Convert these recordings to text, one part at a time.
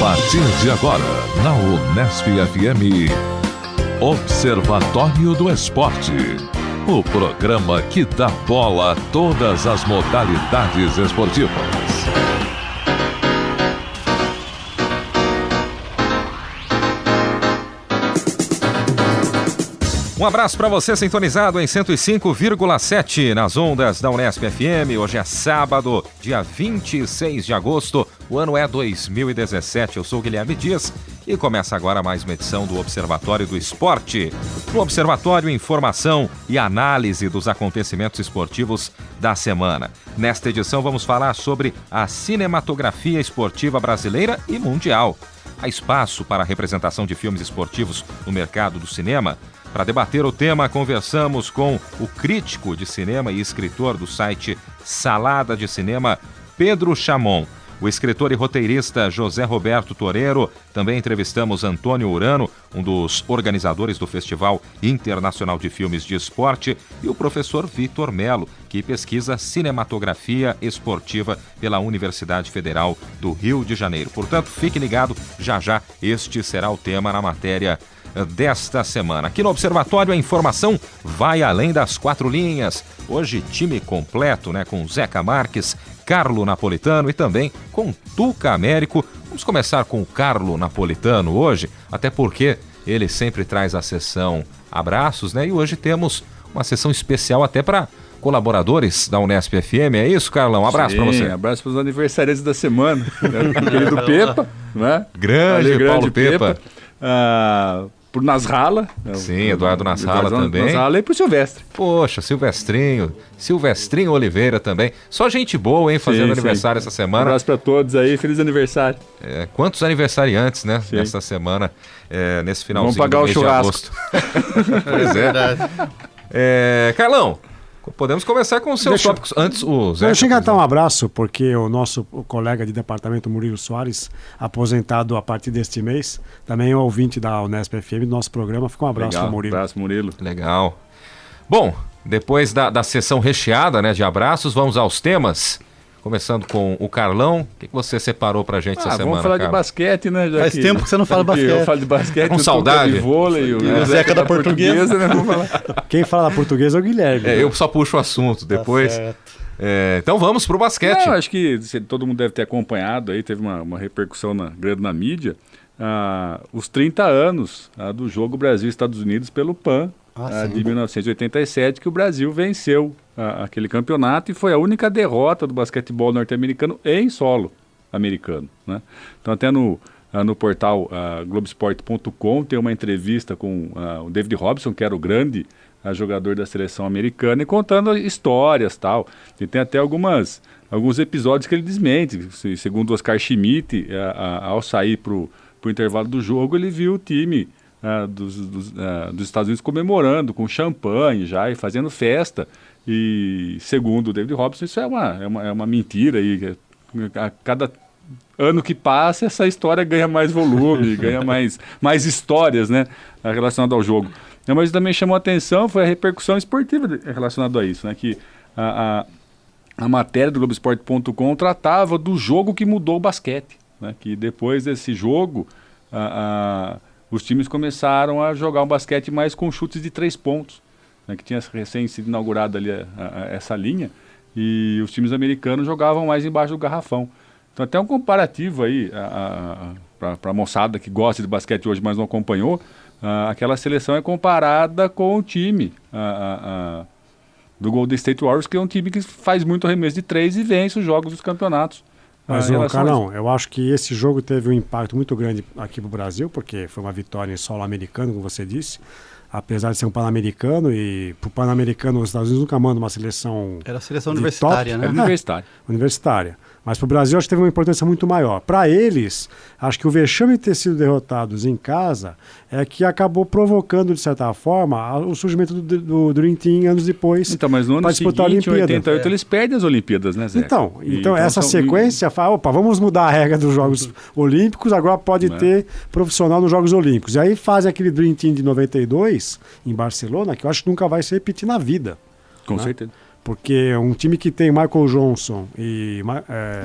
partir de agora, na Unesp FM, Observatório do Esporte. O programa que dá bola a todas as modalidades esportivas. Um abraço para você sintonizado em 105,7 nas ondas da Unesp FM. Hoje é sábado, dia 26 de agosto. O ano é 2017. Eu sou o Guilherme Dias e começa agora mais uma edição do Observatório do Esporte. No Observatório, informação e análise dos acontecimentos esportivos da semana. Nesta edição vamos falar sobre a cinematografia esportiva brasileira e mundial. Há espaço para a representação de filmes esportivos no mercado do cinema? Para debater o tema, conversamos com o crítico de cinema e escritor do site Salada de Cinema, Pedro Chamon. O escritor e roteirista José Roberto Toreiro. Também entrevistamos Antônio Urano, um dos organizadores do Festival Internacional de Filmes de Esporte, e o professor Vitor Melo, que pesquisa cinematografia esportiva pela Universidade Federal do Rio de Janeiro. Portanto, fique ligado, já já este será o tema na matéria desta semana. Aqui no Observatório a informação vai além das quatro linhas. Hoje time completo, com Zeca Marques, Carlo Napolitano e também com Tuca Américo. Vamos começar com o Carlo Napolitano hoje, até porque ele sempre traz a sessão Abraços, E hoje temos uma sessão especial até para colaboradores da Unesp FM. É isso, Carlão? Um abraço para você. Abraço para os aniversariantes da semana. O querido Pepa, Grande Paulo Pepa. Pro Nasralla. Sim, Eduardo Nasralla também. Nasralla e pro Silvestre. Poxa, Silvestrinho Oliveira também. Só gente boa, fazendo aniversário essa semana. Um abraço pra todos aí, feliz aniversário. Quantos aniversariantes, nessa semana, nesse finalzinho. Vamos pagar do mês o churrasco. De agosto. Pois é. Carlão, podemos começar com os seus tópicos. Antes, o Zé. Deixa eu engatar um abraço, porque o nosso colega de departamento, Murilo Soares, aposentado a partir deste mês, também é um ouvinte da Unesp FM, do nosso programa. Fica um abraço para o Murilo. Abraço, Murilo. Legal. Bom, depois da sessão recheada, de abraços, vamos aos temas. Começando com o Carlão, o que você separou pra gente essa semana, vamos falar Carlos? de basquete, Faz tempo que você não fala basquete. Eu falo de basquete, com saudade. De vôlei, o Zeca da portuguesa. Vamos falar. Quem fala português é o Guilherme. Eu só puxo o assunto depois. Então vamos pro basquete. Acho que todo mundo deve ter acompanhado, aí teve uma repercussão grande na mídia, os 30 anos do jogo Brasil-Estados Unidos pelo PAN, de 1987, que o Brasil venceu aquele campeonato e foi a única derrota do basquetebol norte-americano em solo americano. Então até no portal Globesport.com tem uma entrevista com o David Robson, que era o grande jogador da seleção americana, e contando histórias e tal. E tem até alguns episódios que ele desmente. Segundo Oscar Schmidt, ao sair pro intervalo do jogo, ele viu o time dos Estados Unidos comemorando com champanhe já e fazendo festa. E segundo o David Robson, isso é uma mentira. E a cada ano que passa, essa história ganha mais volume, ganha mais histórias, relacionadas ao jogo. Mas também chamou a atenção foi a repercussão esportiva relacionada a isso, que a matéria do Globesport.com tratava do jogo que mudou o basquete, que depois desse jogo os times começaram a jogar um basquete mais com chutes de 3 pontos, que tinha recém sido inaugurada ali essa linha, e os times americanos jogavam mais embaixo do garrafão. Então até um comparativo aí para a moçada que gosta de basquete hoje, mas não acompanhou, aquela seleção é comparada com o time do Golden State Warriors, que é um time que faz muito arremesso de 3 e vence os jogos dos campeonatos. Mas, Carlão, eu acho que esse jogo teve um impacto muito grande aqui para o Brasil, porque foi uma vitória em solo americano, como você disse, apesar de ser um Pan-Americano, e para o Pan-Americano os Estados Unidos nunca mandam uma seleção... Era a seleção universitária, top, Universitária. Mas para o Brasil acho que teve uma importância muito maior. Para eles, acho que o vexame de ter sido derrotados em casa é que acabou provocando, de certa forma, o surgimento do Dream Team anos depois. Então, mas no ano seguinte, em 88, eles perdem as Olimpíadas, né, Zé? Então essa sequência fala, vamos mudar a regra dos Jogos Olímpicos, agora pode ter profissional nos Jogos Olímpicos. E aí fazem aquele Dream Team de 92 em Barcelona, que eu acho que nunca vai se repetir na vida. Com certeza. Porque um time que tem Michael Johnson e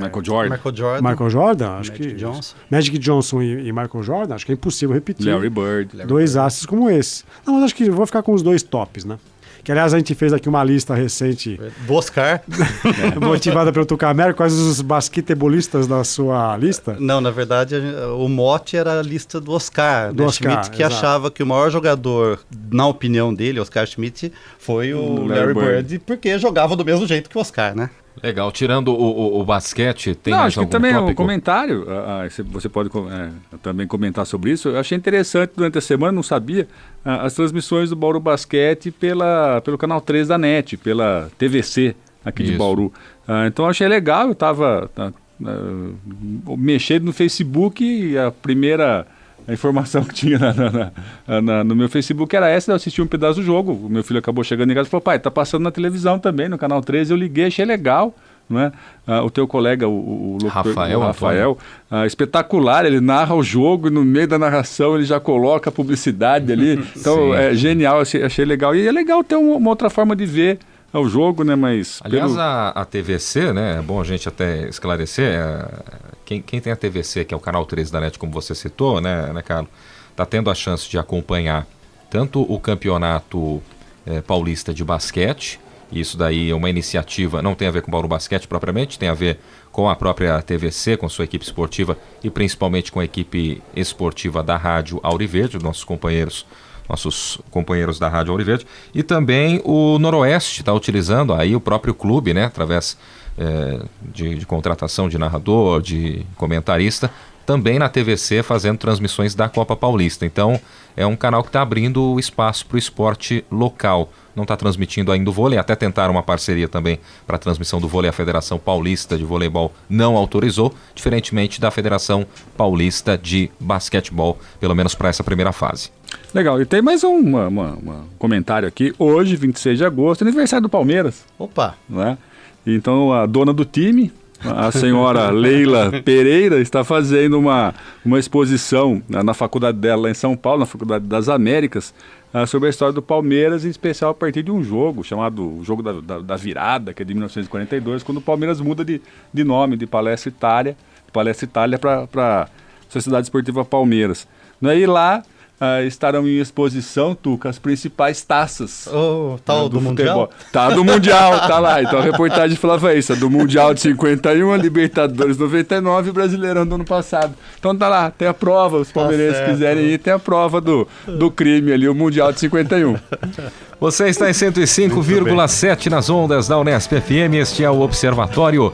Michael Jordan, acho Magic que Johnson. Magic Johnson e Michael Jordan, acho que é impossível repetir Larry Bird. dois astros como esse. Não, mas acho que vou ficar com os dois tops, né? Que, aliás, a gente fez aqui uma lista recente Do Oscar. motivada pelo Tucamérico. Quais os basquetebolistas da sua lista? Não, na verdade, o mote era a lista do Oscar. Do né? Oscar, Schmidt, que exato. achava que o maior jogador, na opinião dele, Oscar Schmidt, foi o Larry Bird, porque jogava do mesmo jeito que o Oscar, né? Legal. Tirando o basquete, tem Não, mais acho que algum também é um tópico? comentário, você pode também comentar sobre isso. Eu achei interessante durante a semana, não sabia, as transmissões do Bauru Basquete pelo canal 3 da NET, pela TVC aqui de Isso. Bauru. Então eu achei legal, eu estava mexendo no Facebook e a primeira informação que tinha no meu Facebook era essa, eu assisti um pedaço do jogo, o meu filho acabou chegando em casa e falou, pai, tá passando na televisão também, no canal 13, eu liguei, achei legal. Né? O teu colega, o Rafael, espetacular, ele narra o jogo e no meio da narração ele já coloca a publicidade ali, então é genial, achei legal, e é legal ter uma outra forma de ver o jogo, né? Mas aliás, a TVC, né, é bom a gente até esclarecer, quem tem a TVC, que é o canal 13 da NET, como você citou, né Carlos, está tendo a chance de acompanhar tanto o campeonato paulista de basquete. Isso daí é uma iniciativa, não tem a ver com o Bauru Basquete propriamente, tem a ver com a própria TVC, com sua equipe esportiva e principalmente com a equipe esportiva da Rádio Auriverde, nossos companheiros da Rádio Auriverde. E também o Noroeste está utilizando aí o próprio clube, né, através de contratação de narrador, de comentarista, também na TVC fazendo transmissões da Copa Paulista. Então é um canal que está abrindo espaço para o esporte local. Não está transmitindo ainda o vôlei, até tentaram uma parceria também para a transmissão do vôlei. A Federação Paulista de Voleibol não autorizou, diferentemente da Federação Paulista de Basquetebol, pelo menos para essa primeira fase. legal, e tem mais um comentário aqui, hoje, 26 de agosto, aniversário do Palmeiras. Opa! Né? Então a dona do time, a senhora Leila Pereira, está fazendo uma exposição na faculdade dela lá em São Paulo, na Faculdade das Américas, sobre a história do Palmeiras, em especial a partir de um jogo chamado o Jogo da Virada, que é de 1942, quando o Palmeiras muda de nome de Palestra Itália para Sociedade Esportiva Palmeiras. E lá estarão em exposição, Tuca, as principais taças do Mundial? Tá, do Mundial, tá lá. Então a reportagem falava isso, a do Mundial de 51, a Libertadores 99 e o Brasileirão do ano passado. Então tá lá, tem a prova, os palmeirenses quiserem ir, tem a prova do crime ali, o Mundial de 51. Você está em 105,7 nas ondas da Unesp FM, este é o Observatório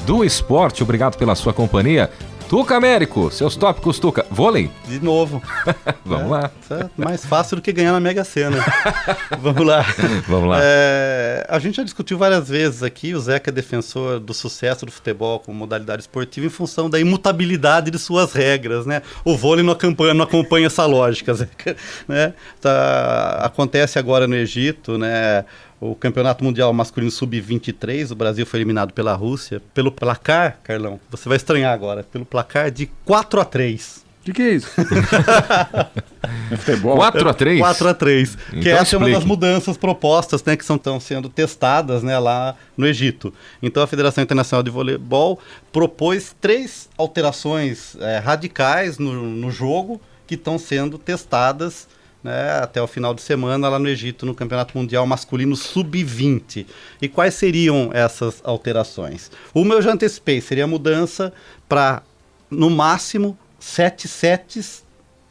do Esporte, obrigado pela sua companhia. Tuca Américo, seus tópicos, Tuca. Vôlei? De novo. Vamos lá. É mais fácil do que ganhar na Mega Sena. Vamos lá. Vamos lá. A gente já discutiu várias vezes aqui, o Zeca é defensor do sucesso do futebol como modalidade esportiva em função da imutabilidade de suas regras, né? O vôlei não acompanha essa lógica, Zeca. Né? Acontece agora no Egito, né? O Campeonato Mundial Masculino Sub-23, o Brasil foi eliminado pela Rússia, pelo placar, Carlão, você vai estranhar agora, pelo placar de 4-3. O que é isso? Futebol? 4-3? 4-3, Então que essa é uma das explique. mudanças propostas, né, que estão sendo testadas, né, lá no Egito. Então a Federação Internacional de Voleibol propôs 3 alterações radicais no jogo que estão sendo testadas, né, até o final de semana lá no Egito, no Campeonato Mundial Masculino Sub-20. E quais seriam essas alterações? Uma eu já antecipei, seria a mudança para, no máximo, 7 sets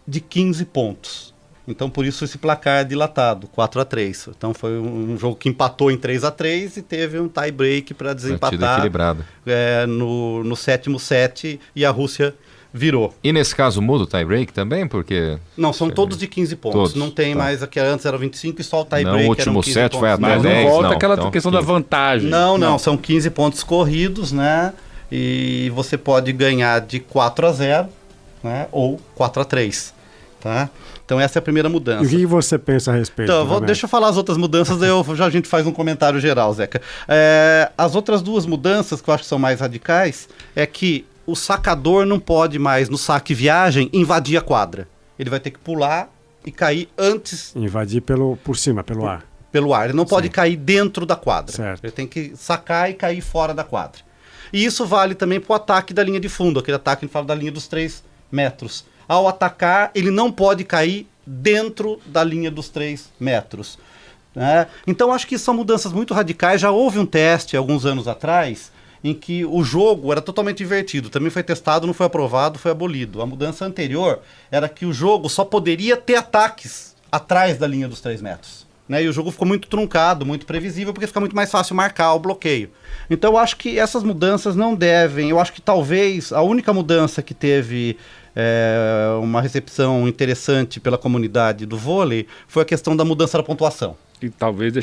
de 15 pontos. Então, por isso esse placar dilatado, 4-3. Então, foi um jogo que empatou em 3-3 e teve um tie-break para desempatar no 7º set e a Rússia virou. E nesse caso muda o tie-break também? Porque... Não, são todos de 15 pontos. Todos, não tem mais, aqui antes eram 25 e só o tie-break. Não, o último set foi até Mas 10, não volta não, aquela então, questão 15. da vantagem. Não, são 15 pontos corridos, né? E você pode ganhar de 4-0, né? Ou 4-3, tá? Então essa é a primeira mudança. E o que você pensa a respeito? Então, deixa eu falar as outras mudanças, daí a gente faz um comentário geral, Zeca. As outras 2 mudanças que eu acho que são mais radicais é que o sacador não pode mais, no saque viagem, invadir a quadra. Ele vai ter que pular e cair antes... Invadir por cima, pelo ar. pelo ar, ele não pode cair dentro da quadra. Certo. Ele tem que sacar e cair fora da quadra. E isso vale também para o ataque da linha de fundo, aquele ataque que a gente fala da linha dos 3 metros. Ao atacar, ele não pode cair dentro da linha dos 3 metros. Né? Então, acho que são mudanças muito radicais. Já houve um teste, alguns anos atrás, em que o jogo era totalmente invertido. Também foi testado, não foi aprovado, foi abolido. A mudança anterior era que o jogo só poderia ter ataques atrás da linha dos 3 metros. Né? E o jogo ficou muito truncado, muito previsível, porque fica muito mais fácil marcar o bloqueio. Então eu acho que essas mudanças não devem... Eu acho que talvez a única mudança que teve uma recepção interessante pela comunidade do vôlei foi a questão da mudança da pontuação. E talvez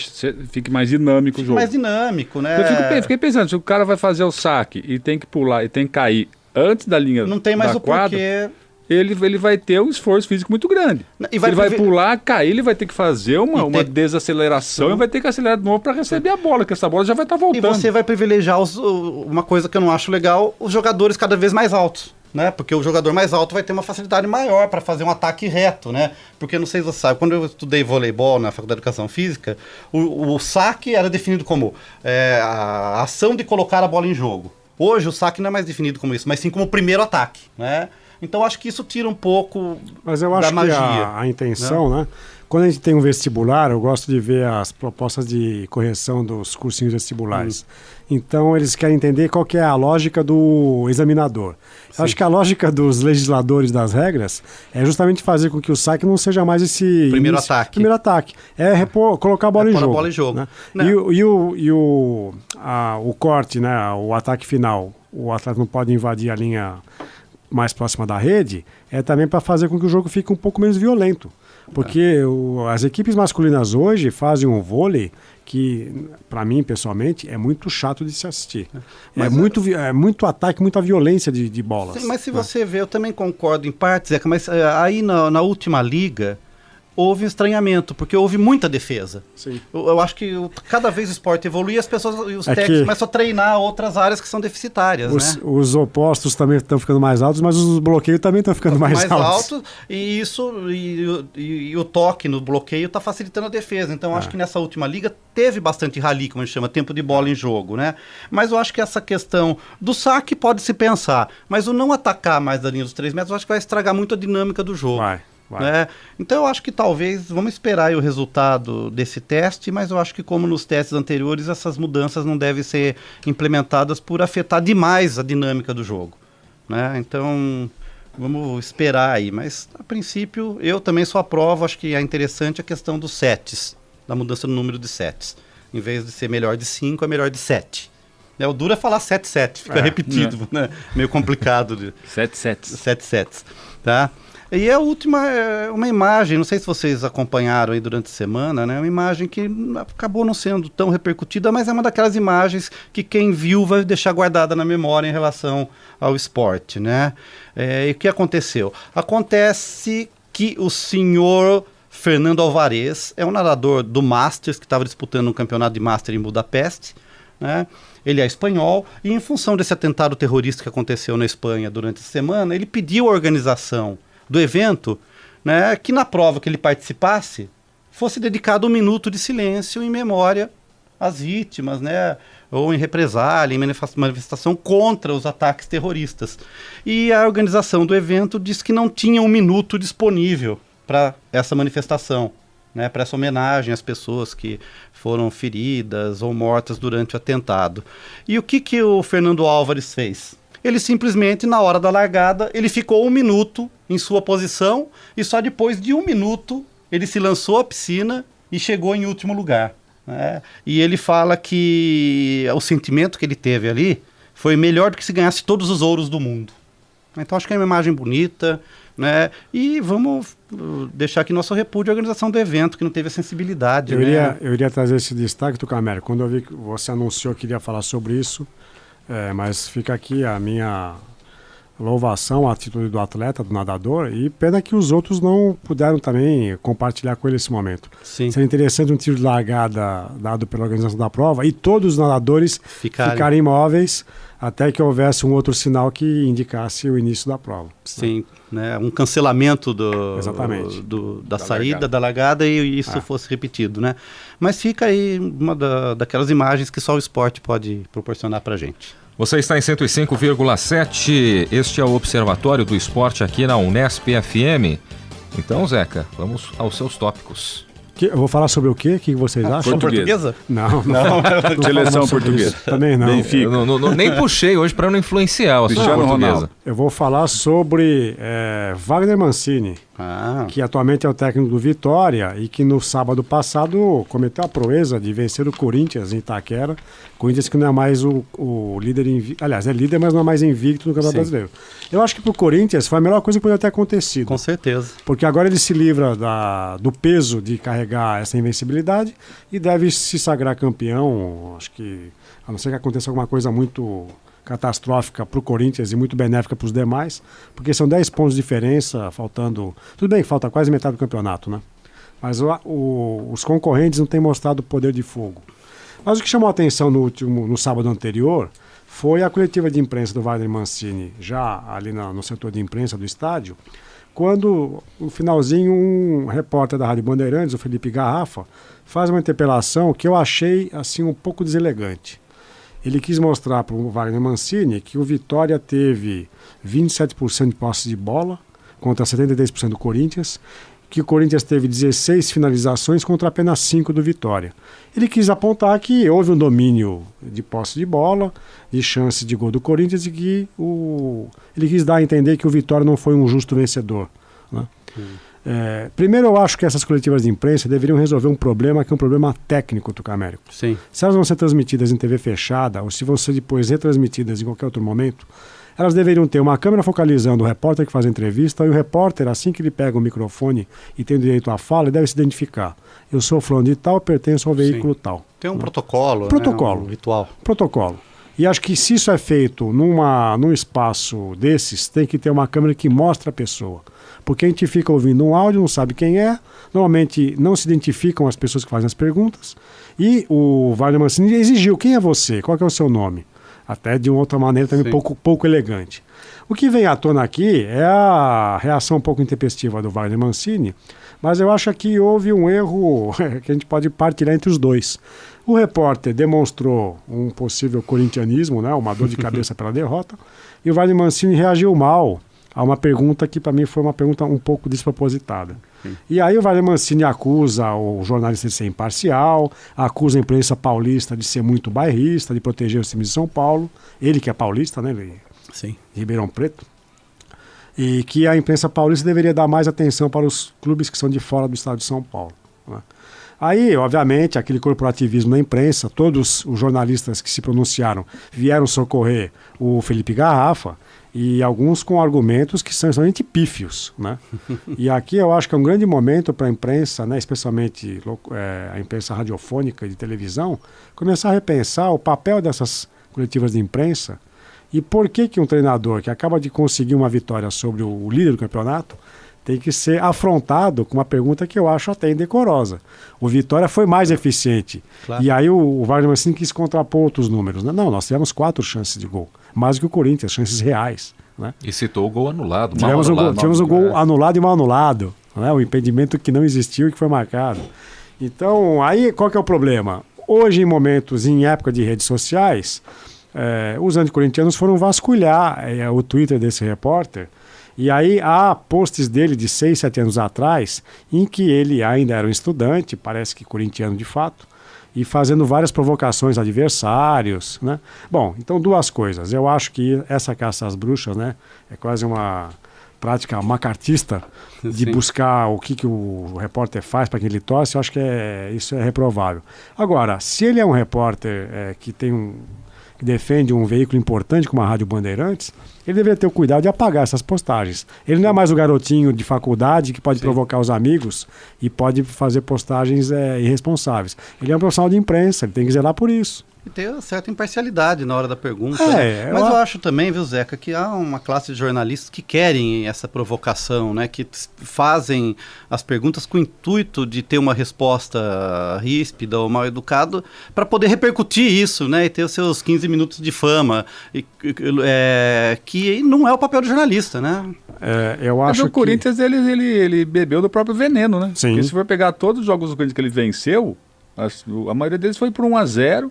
fique mais dinâmico o jogo. Mais dinâmico, né? Eu fiquei pensando, se o cara vai fazer o saque e tem que pular e tem que cair antes da linha não tem mais da o quadra, porquê... ele vai ter um esforço físico muito grande. E ele vai pular, cair, ele vai ter que fazer uma desaceleração e vai ter que acelerar de novo para receber a bola, porque essa bola já vai estar voltando. E você vai privilegiar uma coisa que eu não acho legal, os jogadores cada vez mais altos. Né? Porque o jogador mais alto vai ter uma facilidade maior para fazer um ataque reto, né? Porque não sei se você sabe, quando eu estudei voleibol na Faculdade de Educação Física, o saque era definido como a ação de colocar a bola em jogo. Hoje o saque não é mais definido como isso, mas sim como o primeiro ataque, né? Então acho que isso tira um pouco Mas eu acho da magia. Que a intenção, né? Quando a gente tem um vestibular, eu gosto de ver as propostas de correção dos cursinhos vestibulares. Então, eles querem entender qual que é a lógica do examinador. Eu acho que a lógica dos legisladores das regras é justamente fazer com que o saque não seja mais esse... Primeiro ataque. Primeiro ataque. Colocar a bola em jogo. A bola em jogo. Né? E o corte, né? O ataque final, o atleta não pode invadir a linha mais próxima da rede, é também para fazer com que o jogo fique um pouco menos violento. Porque as equipes masculinas hoje fazem um vôlei que, para mim, pessoalmente, é muito chato de se assistir. É muito ataque, muita violência de bolas. Sim, mas se você vê, eu também concordo em parte, Zeca, mas aí na última liga houve um estranhamento, porque houve muita defesa. Sim. Eu acho que cada vez o esporte evolui e as pessoas, os técnicos começam a treinar outras áreas que são deficitárias, né? Os opostos também estão ficando mais altos, mas os bloqueios também estão ficando mais altos. E o toque no bloqueio está facilitando a defesa. Então, acho que nessa última liga teve bastante rally, como a gente chama, tempo de bola em jogo, né? Mas eu acho que essa questão do saque pode se pensar, mas o não atacar mais da linha dos 3 metros, eu acho que vai estragar muito a dinâmica do jogo. Vai. Né? Então eu acho que talvez, vamos esperar aí o resultado desse teste, mas eu acho que como nos testes anteriores, essas mudanças não devem ser implementadas por afetar demais a dinâmica do jogo, né? Então vamos esperar aí, mas a princípio eu também sou a prova, acho que é interessante a questão dos sets, da mudança no número de sets, em vez de ser melhor de 5, é melhor de 7. O duro é falar 7-7, fica repetido, né? Meio complicado. 7 sets. 7 sets, tá? E a última é uma imagem, não sei se vocês acompanharam aí durante a semana, né? Uma imagem que acabou não sendo tão repercutida, mas é uma daquelas imagens que quem viu vai deixar guardada na memória em relação ao esporte, né? E o que aconteceu? Acontece que o senhor Fernando Alvarez é um nadador do Masters, que estava disputando um campeonato de Master em Budapeste, né? Ele é espanhol e em função desse atentado terrorista que aconteceu na Espanha durante a semana, ele pediu à organização do evento, né, que na prova que ele participasse fosse dedicado 1 minuto de silêncio em memória às vítimas, né, ou em represália, em manifestação contra os ataques terroristas. E a organização do evento disse que não tinha 1 minuto disponível para essa manifestação, né, para essa homenagem às pessoas que foram feridas ou mortas durante o atentado. E o que o Fernando Álvares fez? Ele simplesmente, na hora da largada, ele ficou 1 minuto em sua posição e só depois de 1 minuto ele se lançou à piscina e chegou em último lugar, né? E ele fala que o sentimento que ele teve ali foi melhor do que se ganhasse todos os ouros do mundo. Então acho que é uma imagem bonita, né? E vamos deixar aqui nosso repúdio à organização do evento, que não teve a sensibilidade. Eu iria trazer esse destaque, Tucamero. Quando eu vi que você anunciou que iria falar sobre isso, mas fica aqui louvação à atitude do atleta, do nadador, e pena que os outros não puderam também compartilhar com ele esse momento. Sim. Seria interessante um tiro de largada dado pela organização da prova e todos os nadadores ficarem imóveis até que houvesse um outro sinal que indicasse o início da prova. Sim, né? Um cancelamento da saída, da largada, e isso fosse repetido, né? Mas fica aí uma daquelas imagens que só o esporte pode proporcionar pra gente. Você está em 105,7, este é o Observatório do Esporte aqui na Unesp FM. Então, Zeca, vamos aos seus tópicos. Eu vou falar sobre o quê? O que vocês acham? Portuguesa? Não. Seleção portuguesa. Também não. Benfica. Nem puxei hoje para não influenciar a seleção portuguesa. Eu vou falar sobre Wagner Mancini, que atualmente é o técnico do Vitória e que no sábado passado cometeu a proeza de vencer o Corinthians em Itaquera. Corinthians que não é mais o líder invicto. Aliás, é líder, mas não é mais invicto no Campeonato Brasileiro. Eu acho que pro Corinthians foi a melhor coisa que poderia ter acontecido. Com certeza. Porque agora ele se livra do peso de carregar essa invencibilidade e deve se sagrar campeão. Acho que, a não ser que aconteça alguma coisa muito catastrófica para o Corinthians e muito benéfica para os demais, porque são 10 pontos de diferença, faltando... Tudo bem que falta quase metade do campeonato, né? Mas os concorrentes não têm mostrado poder de fogo. Mas o que chamou a atenção no sábado anterior foi a coletiva de imprensa do Wagner Mancini, já ali no setor de imprensa do estádio, quando, no finalzinho, um repórter da Rádio Bandeirantes, o Felipe Garrafa, faz uma interpelação que eu achei assim um pouco deselegante. Ele quis mostrar para o Wagner Mancini que o Vitória teve 27% de posse de bola contra 73% do Corinthians, que o Corinthians teve 16 finalizações contra apenas 5 do Vitória. Ele quis apontar que houve um domínio de posse de bola, de chance de gol do Corinthians e que ele quis dar a entender que o Vitória não foi um justo vencedor, né? Primeiro, eu acho que essas coletivas de imprensa deveriam resolver um problema que é um problema técnico, Tucamérico. Sim. Se elas vão ser transmitidas em TV fechada ou se vão ser depois retransmitidas em qualquer outro momento, elas deveriam ter uma câmera focalizando o repórter que faz a entrevista e o repórter, assim que ele pega o microfone e tem direito à fala, ele deve se identificar. Eu sou fulano de tal, pertenço ao veículo tal. Tem um protocolo, Protocolo. Né? Um ritual. Protocolo. E acho que se isso é feito num espaço desses, tem que ter uma câmera que mostre a pessoa. Porque a gente fica ouvindo um áudio, não sabe quem é, normalmente não se identificam as pessoas que fazem as perguntas, e o Wagner Mancini exigiu: quem é você? Qual que é o seu nome? Até de uma outra maneira também pouco elegante. O que vem à tona aqui é a reação um pouco intempestiva do Wagner Mancini, mas eu acho que houve um erro que a gente pode partilhar entre os dois. O repórter demonstrou um possível corintianismo, né, uma dor de cabeça pela derrota, e o Wagner Mancini reagiu mal a uma pergunta que para mim foi uma pergunta um pouco despropositada. Sim. E aí o Wagner Mancini acusa o jornalista de ser imparcial, acusa a imprensa paulista de ser muito bairrista, de proteger os times de São Paulo, ele que é paulista, né, Sim. Ribeirão Preto, e que a imprensa paulista deveria dar mais atenção para os clubes que são de fora do estado de São Paulo, né? Aí, obviamente, aquele corporativismo da imprensa, todos os jornalistas que se pronunciaram vieram socorrer o Felipe Garrafa, e alguns com argumentos que são extremamente pífios, né? E aqui eu acho que é um grande momento para a imprensa, né, especialmente a imprensa radiofônica e de televisão, começar a repensar o papel dessas coletivas de imprensa e por que um treinador que acaba de conseguir uma vitória sobre o líder do campeonato tem que ser afrontado com uma pergunta que eu acho até indecorosa. O Vitória foi mais eficiente. Claro. E aí o Wagner Mancini quis contrapor outros números, né? Não, nós tivemos 4 chances de gol. Mais do que o Corinthians, chances reais, né? E citou o gol anulado. Tivemos o gol anulado e mal anulado, né? O impedimento que não existiu e que foi marcado. Então, aí qual que é o problema? Hoje, em época de redes sociais, os anticorintianos foram vasculhar o Twitter desse repórter. E aí há posts dele de 6, 7 anos atrás, em que ele ainda era um estudante, parece que corintiano de fato, e fazendo várias provocações a adversários, né? Bom, então 2 coisas. Eu acho que essa caça às bruxas, né, é quase uma prática macartista de buscar o que o repórter faz para quem ele torce. Eu acho que isso é reprovável. Agora, se ele é um repórter que defende um veículo importante como a Rádio Bandeirantes, ele deveria ter o cuidado de apagar essas postagens. Ele não é mais o garotinho de faculdade que pode provocar os amigos e pode fazer postagens irresponsáveis. Ele é um profissional de imprensa, ele tem que zelar por isso. E ter certa imparcialidade na hora da pergunta. Né? Mas eu acho também, viu, Zeca, que há uma classe de jornalistas que querem essa provocação, né? Que fazem as perguntas com o intuito de ter uma resposta ríspida ou mal educada para poder repercutir isso, né? E ter os seus 15 minutos de fama, que não é o papel do jornalista, né? Eu acho que o Corinthians ele bebeu do próprio veneno, né? Sim. Porque se for pegar todos os jogos do Corinthians que ele venceu, a maioria deles foi por 1-0.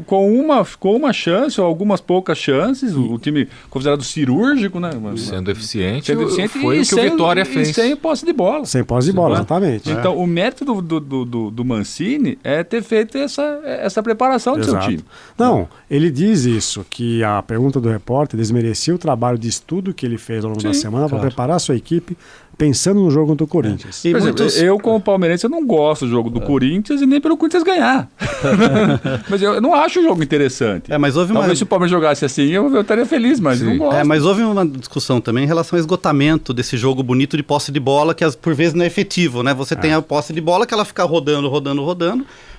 Com uma chance ou algumas poucas chances, o time considerado cirúrgico, né? Sendo eficiente, foi o que o Vitória fez. Sem posse de bola. Sem posse de bola, exatamente. Então, o mérito do Mancini é ter feito essa preparação do seu time. Não, ele diz isso, que a pergunta do repórter desmerecia o trabalho de estudo que ele fez ao longo da semana para preparar a sua equipe, pensando no jogo contra o Corinthians. Por exemplo, eu, como palmeirense, eu não gosto do jogo do Corinthians e nem pelo Corinthians ganhar. Mas eu não acho o jogo interessante. Mas houve Talvez se o Palmeiras jogasse assim, eu estaria feliz, mas não gosto. Mas houve uma discussão também em relação ao esgotamento desse jogo bonito de posse de bola, que por vezes não é efetivo, né? Você tem a posse de bola que ela fica rodando,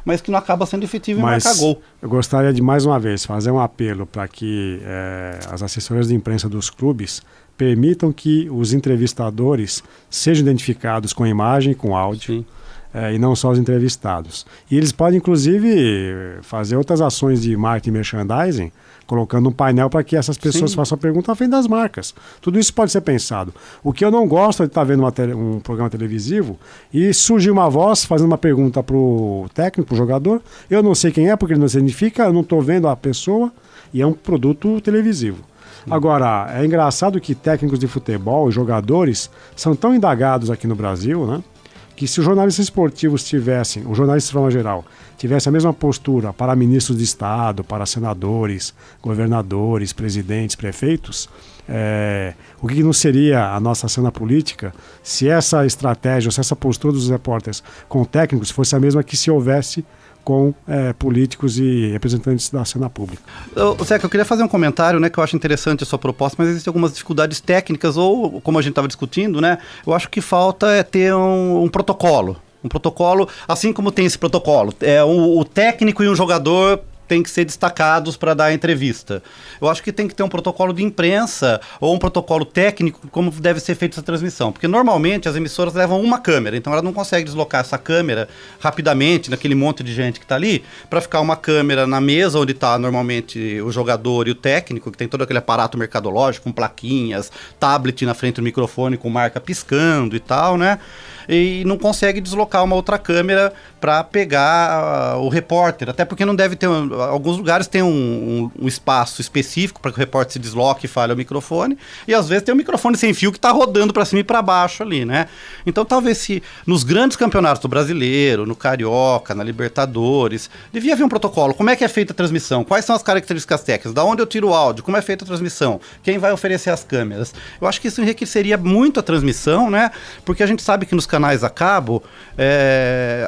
mas que não acaba sendo efetivo e marca gol. Eu gostaria de, mais uma vez, fazer um apelo para que as assessorias de imprensa dos clubes permitam que os entrevistadores sejam identificados com imagem e com áudio, e não só os entrevistados. E eles podem, inclusive, fazer outras ações de marketing e merchandising, colocando um painel para que essas pessoas façam a pergunta à frente das marcas. Tudo isso pode ser pensado. O que eu não gosto é de estar vendo um programa televisivo e surgir uma voz fazendo uma pergunta para o técnico, para o jogador. Eu não sei quem é, porque ele não se identifica, eu não estou vendo a pessoa, e é um produto televisivo. Agora, é engraçado que técnicos de futebol e jogadores são tão indagados aqui no Brasil, né? Que se os jornalistas esportivos tivessem, os jornalistas de forma geral, tivessem a mesma postura para ministros de Estado, para senadores, governadores, presidentes, prefeitos, o que não seria a nossa cena política se essa estratégia, se essa postura dos repórteres com técnicos fosse a mesma que se houvesse com políticos e representantes da cena pública. Zeca, eu queria fazer um comentário, né, que eu acho interessante a sua proposta, mas existem algumas dificuldades técnicas, ou como a gente estava discutindo, né, eu acho que falta ter um protocolo. Um protocolo, assim como tem esse protocolo, o técnico e um jogador tem que ser destacados para dar a entrevista. Eu acho que tem que ter um protocolo de imprensa ou um protocolo técnico, como deve ser feita essa transmissão. Porque normalmente as emissoras levam uma câmera, então ela não consegue deslocar essa câmera rapidamente naquele monte de gente que está ali, para ficar uma câmera na mesa onde está normalmente o jogador e o técnico, que tem todo aquele aparato mercadológico, com plaquinhas, tablet na frente do microfone com marca piscando e tal, né? E não consegue deslocar uma outra câmera para pegar o repórter, até porque não deve ter, alguns lugares tem um espaço específico para que o repórter se desloque e fale ao microfone, e às vezes tem um microfone sem fio que está rodando para cima e para baixo ali, né? Então talvez se nos grandes campeonatos do Brasileiro, no Carioca, na Libertadores, devia haver um protocolo. Como é que é feita a transmissão? Quais são as características técnicas? Da onde eu tiro o áudio? Como é feita a transmissão? Quem vai oferecer as câmeras? Eu acho que isso enriqueceria muito a transmissão, né? Porque a gente sabe que nos canais a cabo,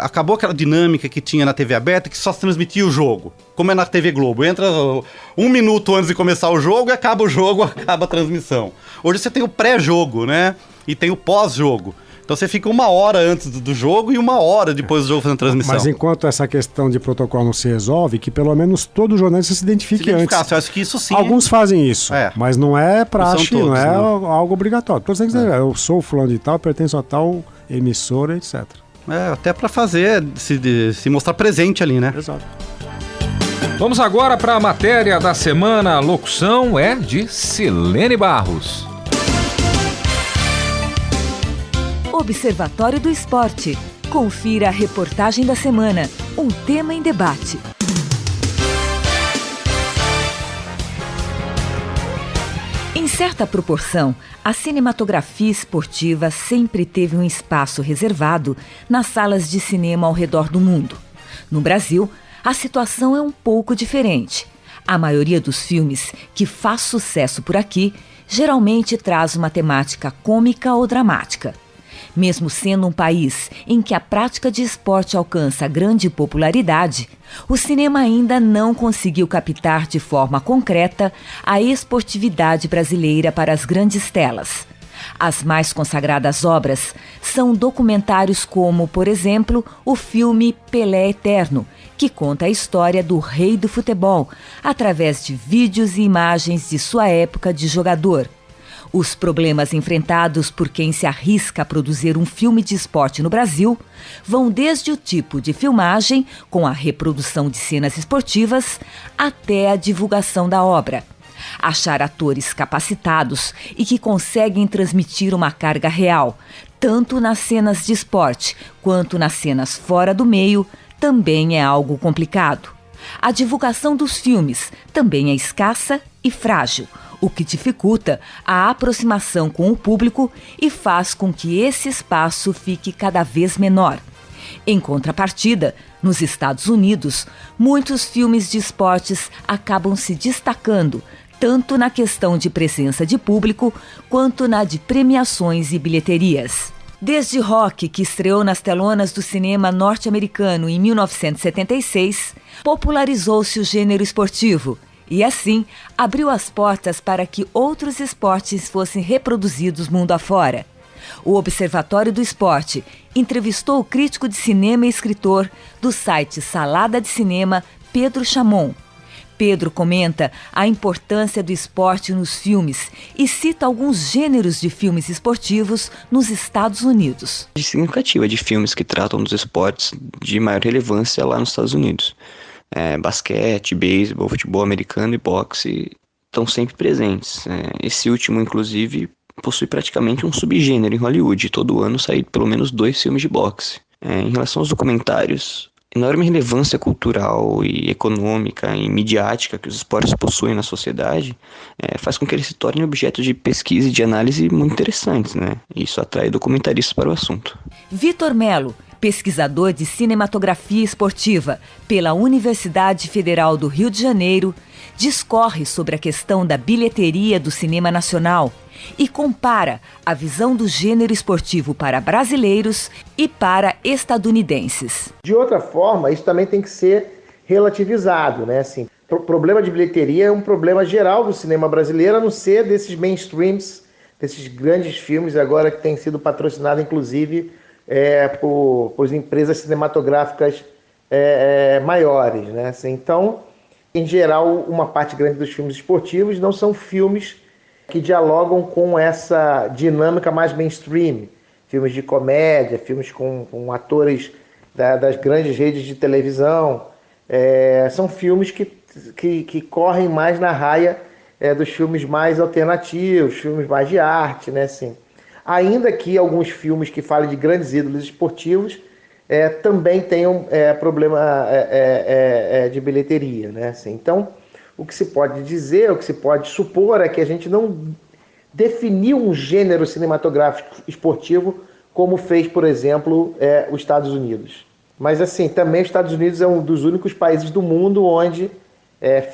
acabou aquela dinâmica que tinha na TV aberta, que só se transmitia o jogo, como é na TV Globo. Entra 1 minuto antes de começar o jogo, acaba o jogo, acaba a transmissão. Hoje você tem o pré-jogo, né? E tem o pós-jogo. Então você fica 1 hora antes do jogo e 1 hora depois do jogo fazendo transmissão. Mas enquanto essa questão de protocolo não se resolve, que pelo menos todo jornalista se identifique antes. Eu acho que isso sim. Alguns fazem isso, mas não é praxe, todos, não é algo obrigatório. Todos têm que dizer, eu sou fulano de tal, pertenço a tal emissora, etc. Até para fazer, se mostrar presente ali, né? Exato. Vamos agora para a matéria da semana. A locução é de Silene Barros. Observatório do Esporte. Confira a reportagem da semana. Um tema em debate. Em certa proporção, a cinematografia esportiva sempre teve um espaço reservado nas salas de cinema ao redor do mundo. No Brasil, a situação é um pouco diferente. A maioria dos filmes que faz sucesso por aqui geralmente traz uma temática cômica ou dramática. Mesmo sendo um país em que a prática de esporte alcança grande popularidade, o cinema ainda não conseguiu captar de forma concreta a esportividade brasileira para as grandes telas. As mais consagradas obras são documentários como, por exemplo, o filme Pelé Eterno, que conta a história do rei do futebol, através de vídeos e imagens de sua época de jogador. Os problemas enfrentados por quem se arrisca a produzir um filme de esporte no Brasil vão desde o tipo de filmagem, com a reprodução de cenas esportivas, até a divulgação da obra. Achar atores capacitados e que conseguem transmitir uma carga real, tanto nas cenas de esporte quanto nas cenas fora do meio, também é algo complicado. A divulgação dos filmes também é escassa e frágil, o que dificulta a aproximação com o público e faz com que esse espaço fique cada vez menor. Em contrapartida, nos Estados Unidos, muitos filmes de esportes acabam se destacando, tanto na questão de presença de público, quanto na de premiações e bilheterias. Desde Rock, que estreou nas telonas do cinema norte-americano em 1976, popularizou-se o gênero esportivo e, assim, abriu as portas para que outros esportes fossem reproduzidos mundo afora. O Observatório do Esporte entrevistou o crítico de cinema e escritor do site Salada de Cinema, Pedro Chamon. Pedro comenta a importância do esporte nos filmes e cita alguns gêneros de filmes esportivos nos Estados Unidos. Significativa de filmes que tratam dos esportes de maior relevância lá nos Estados Unidos. Basquete, beisebol, futebol americano e boxe estão sempre presentes. Esse último, inclusive, possui praticamente um subgênero em Hollywood. Todo ano saem pelo menos 2 filmes de boxe. Em relação aos documentários, enorme relevância cultural e econômica e midiática que os esportes possuem na sociedade faz com que eles se tornem objetos de pesquisa e de análise muito interessantes, né? Isso atrai documentaristas para o assunto. Vitor Melo, pesquisador de cinematografia esportiva pela Universidade Federal do Rio de Janeiro, discorre sobre a questão da bilheteria do cinema nacional e compara a visão do gênero esportivo para brasileiros e para estadunidenses. De outra forma, isso também tem que ser relativizado, né? Assim, o problema de bilheteria é um problema geral do cinema brasileiro, a não ser desses mainstreams, desses grandes filmes agora que têm sido patrocinados, inclusive, por empresas cinematográficas maiores, né? Assim, então, em geral, uma parte grande dos filmes esportivos não são filmes que dialogam com essa dinâmica mais mainstream. Filmes de comédia, filmes com atores das grandes redes de televisão. São filmes que correm mais na raia dos filmes mais alternativos, filmes mais de arte, né? Assim, ainda que alguns filmes que falem de grandes ídolos esportivos também tenham problema de bilheteria, né? Assim, então, o que se pode dizer, o que se pode supor é que a gente não definiu um gênero cinematográfico esportivo como fez, por exemplo, os Estados Unidos. Mas, assim, também os Estados Unidos é um dos únicos países do mundo onde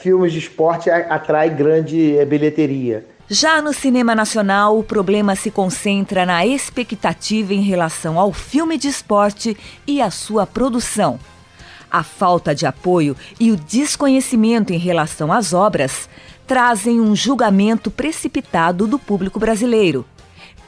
filmes de esporte atraem grande bilheteria. Já no cinema nacional, o problema se concentra na expectativa em relação ao filme de esporte e à sua produção. A falta de apoio e o desconhecimento em relação às obras trazem um julgamento precipitado do público brasileiro.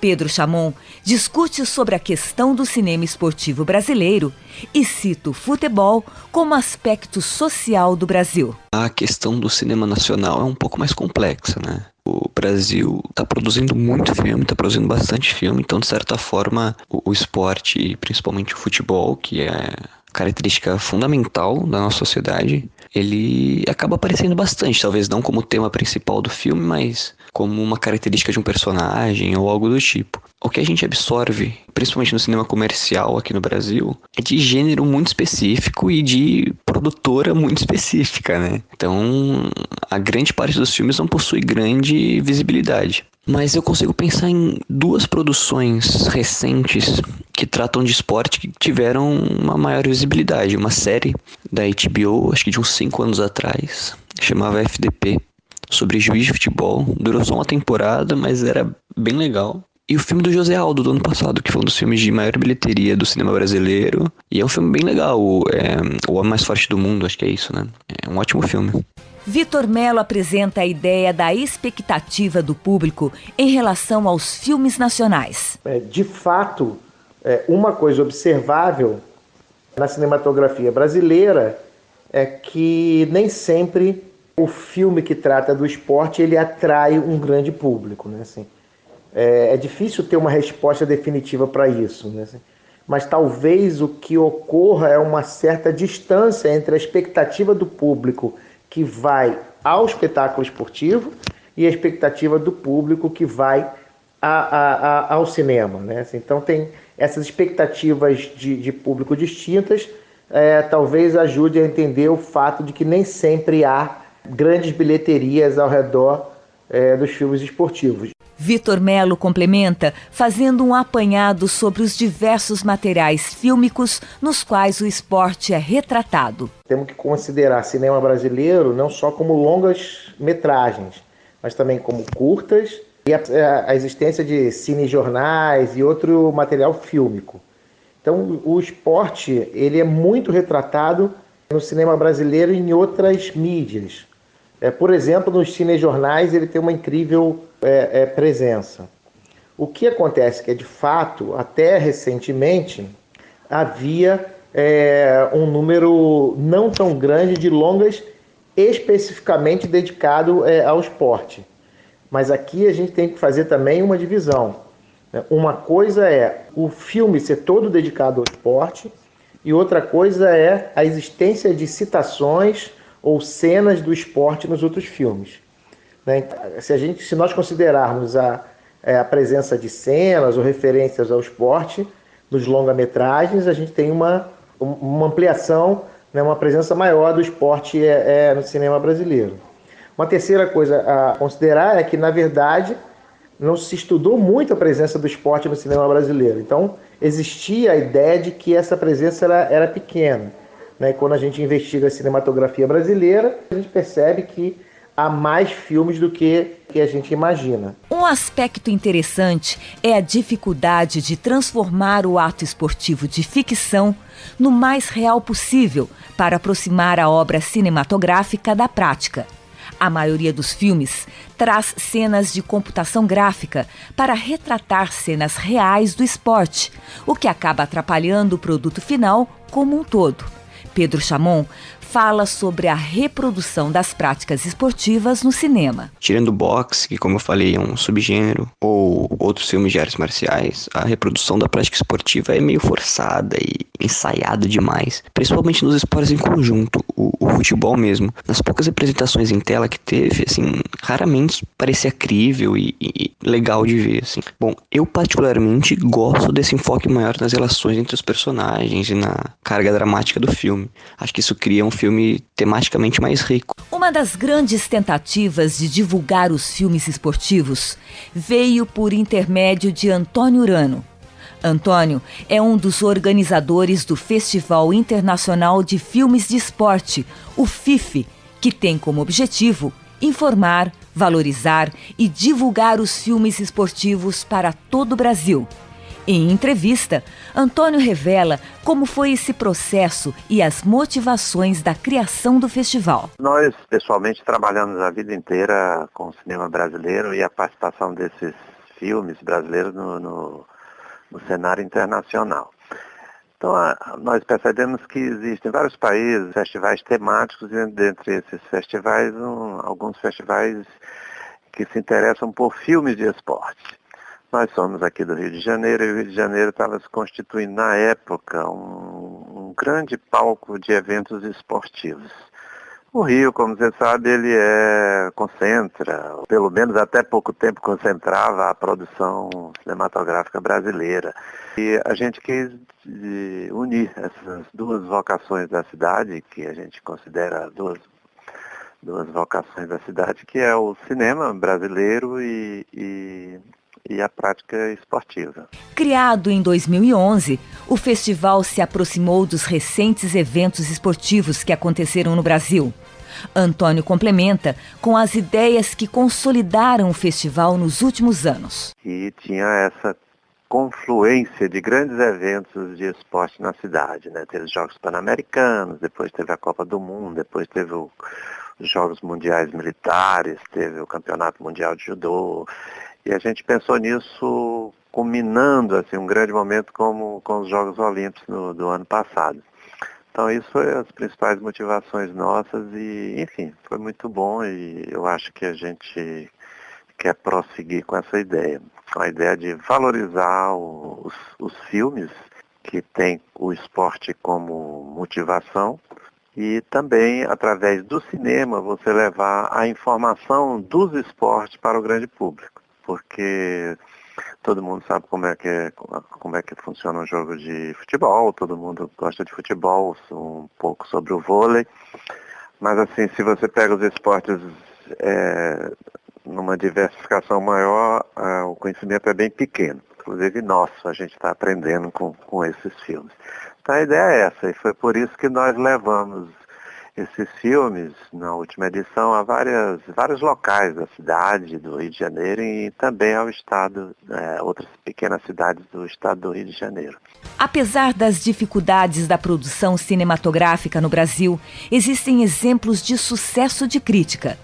Pedro Chamon discute sobre a questão do cinema esportivo brasileiro e cita o futebol como aspecto social do Brasil. A questão do cinema nacional é um pouco mais complexa, né? O Brasil está produzindo muito filme, está produzindo bastante filme, então, de certa forma, o esporte, e principalmente o futebol, que é característica fundamental da nossa sociedade, ele acaba aparecendo bastante, talvez não como tema principal do filme, mas como uma característica de um personagem ou algo do tipo. O que a gente absorve, principalmente no cinema comercial aqui no Brasil, é de gênero muito específico e de produtora muito específica, né? Então, a grande parte dos filmes não possui grande visibilidade. Mas eu consigo pensar em 2 produções recentes que tratam de esporte que tiveram uma maior visibilidade. Uma série da HBO, acho que de uns 5 anos atrás, chamava FDP, sobre juiz de futebol. Durou só uma temporada, mas era bem legal. E o filme do José Aldo, do ano passado, que foi um dos filmes de maior bilheteria do cinema brasileiro. E é um filme bem legal, o Homem Mais Forte do Mundo, acho que é isso, né? É um ótimo filme. Vitor Melo apresenta a ideia da expectativa do público em relação aos filmes nacionais. De fato, uma coisa observável na cinematografia brasileira é que nem sempre o filme que trata do esporte ele atrai um grande público, né? Assim, é difícil ter uma resposta definitiva para isso, né? Assim, mas talvez o que ocorra é uma certa distância entre a expectativa do público que vai ao espetáculo esportivo e a expectativa do público que vai ao cinema, né? Assim, então tem essas expectativas de público distintas, talvez ajude a entender o fato de que nem sempre há grandes bilheterias ao redor dos filmes esportivos. Vitor Melo complementa fazendo um apanhado sobre os diversos materiais fílmicos nos quais o esporte é retratado. Temos que considerar cinema brasileiro não só como longas metragens, mas também como curtas e a existência de cinejornais e outro material fílmico. Então o esporte ele é muito retratado no cinema brasileiro e em outras mídias. Por exemplo, nos cinejornais ele tem uma incrível presença. O que acontece é que, de fato, até recentemente, havia um número não tão grande de longas especificamente dedicado ao esporte. Mas aqui a gente tem que fazer também uma divisão. Uma coisa é o filme ser todo dedicado ao esporte e outra coisa é a existência de citações ou cenas do esporte nos outros filmes. Se nós considerarmos a presença de cenas ou referências ao esporte nos longa-metragens, a gente tem uma ampliação, uma presença maior do esporte no cinema brasileiro. Uma terceira coisa a considerar é que, na verdade, não se estudou muito a presença do esporte no cinema brasileiro. Então, existia a ideia de que essa presença era pequena. E quando a gente investiga a cinematografia brasileira, a gente percebe que há mais filmes do que a gente imagina. Um aspecto interessante é a dificuldade de transformar o ato esportivo de ficção no mais real possível para aproximar a obra cinematográfica da prática. A maioria dos filmes traz cenas de computação gráfica para retratar cenas reais do esporte, o que acaba atrapalhando o produto final como um todo. Pedro Chamon fala sobre a reprodução das práticas esportivas no cinema. Tirando o boxe, que como eu falei é um subgênero, ou outros filmes de artes marciais, a reprodução da prática esportiva é meio forçada e ensaiada demais, principalmente nos esportes em conjunto, o futebol mesmo. Nas poucas representações em tela que teve, assim, raramente parecia crível e legal de ver, assim. Bom, eu particularmente gosto desse enfoque maior nas relações entre os personagens e na carga dramática do filme. Acho que isso cria um filme tematicamente mais rico. Uma das grandes tentativas de divulgar os filmes esportivos veio por intermédio de Antônio Urano. Antônio é um dos organizadores do Festival Internacional de Filmes de Esporte, o FIFE, que tem como objetivo informar, valorizar e divulgar os filmes esportivos para todo o Brasil. Em entrevista, Antônio revela como foi esse processo e as motivações da criação do festival. Nós, pessoalmente, trabalhamos a vida inteira com o cinema brasileiro e a participação desses filmes brasileiros no cenário internacional. Então, nós percebemos que existem vários países, festivais temáticos, e dentre esses festivais, alguns festivais que se interessam por filmes de esporte. Nós somos aqui do Rio de Janeiro e o Rio de Janeiro estava se constituindo na época um grande palco de eventos esportivos. O Rio, como você sabe, ele concentra, pelo menos até pouco tempo concentrava a produção cinematográfica brasileira. E a gente quis unir essas duas vocações da cidade, que a gente considera duas vocações da cidade, que é o cinema brasileiro e a prática esportiva. Criado em 2011, o festival se aproximou dos recentes eventos esportivos que aconteceram no Brasil. Antônio complementa com as ideias que consolidaram o festival nos últimos anos. E tinha essa confluência de grandes eventos de esporte na cidade, né? Teve os Jogos Pan-Americanos, depois teve a Copa do Mundo, depois teve os Jogos Mundiais Militares, teve o Campeonato Mundial de Judô. E a gente pensou nisso culminando assim, um grande momento com os Jogos Olímpicos do ano passado. Então isso foi as principais motivações nossas e, enfim, foi muito bom e eu acho que a gente quer prosseguir com essa ideia. A ideia de valorizar os filmes que têm o esporte como motivação e também, através do cinema, você levar a informação dos esportes para o grande público. Porque todo mundo sabe como é que funciona um jogo de futebol, todo mundo gosta de futebol, um pouco sobre o vôlei. Mas assim, se você pega os esportes numa diversificação maior, o conhecimento é bem pequeno. Inclusive nosso, a gente está aprendendo com esses filmes. Então a ideia é essa, e foi por isso que nós levamos esses filmes, na última edição, a vários locais da cidade do Rio de Janeiro e também ao estado, outras pequenas cidades do estado do Rio de Janeiro. Apesar das dificuldades da produção cinematográfica no Brasil, existem exemplos de sucesso de crítica.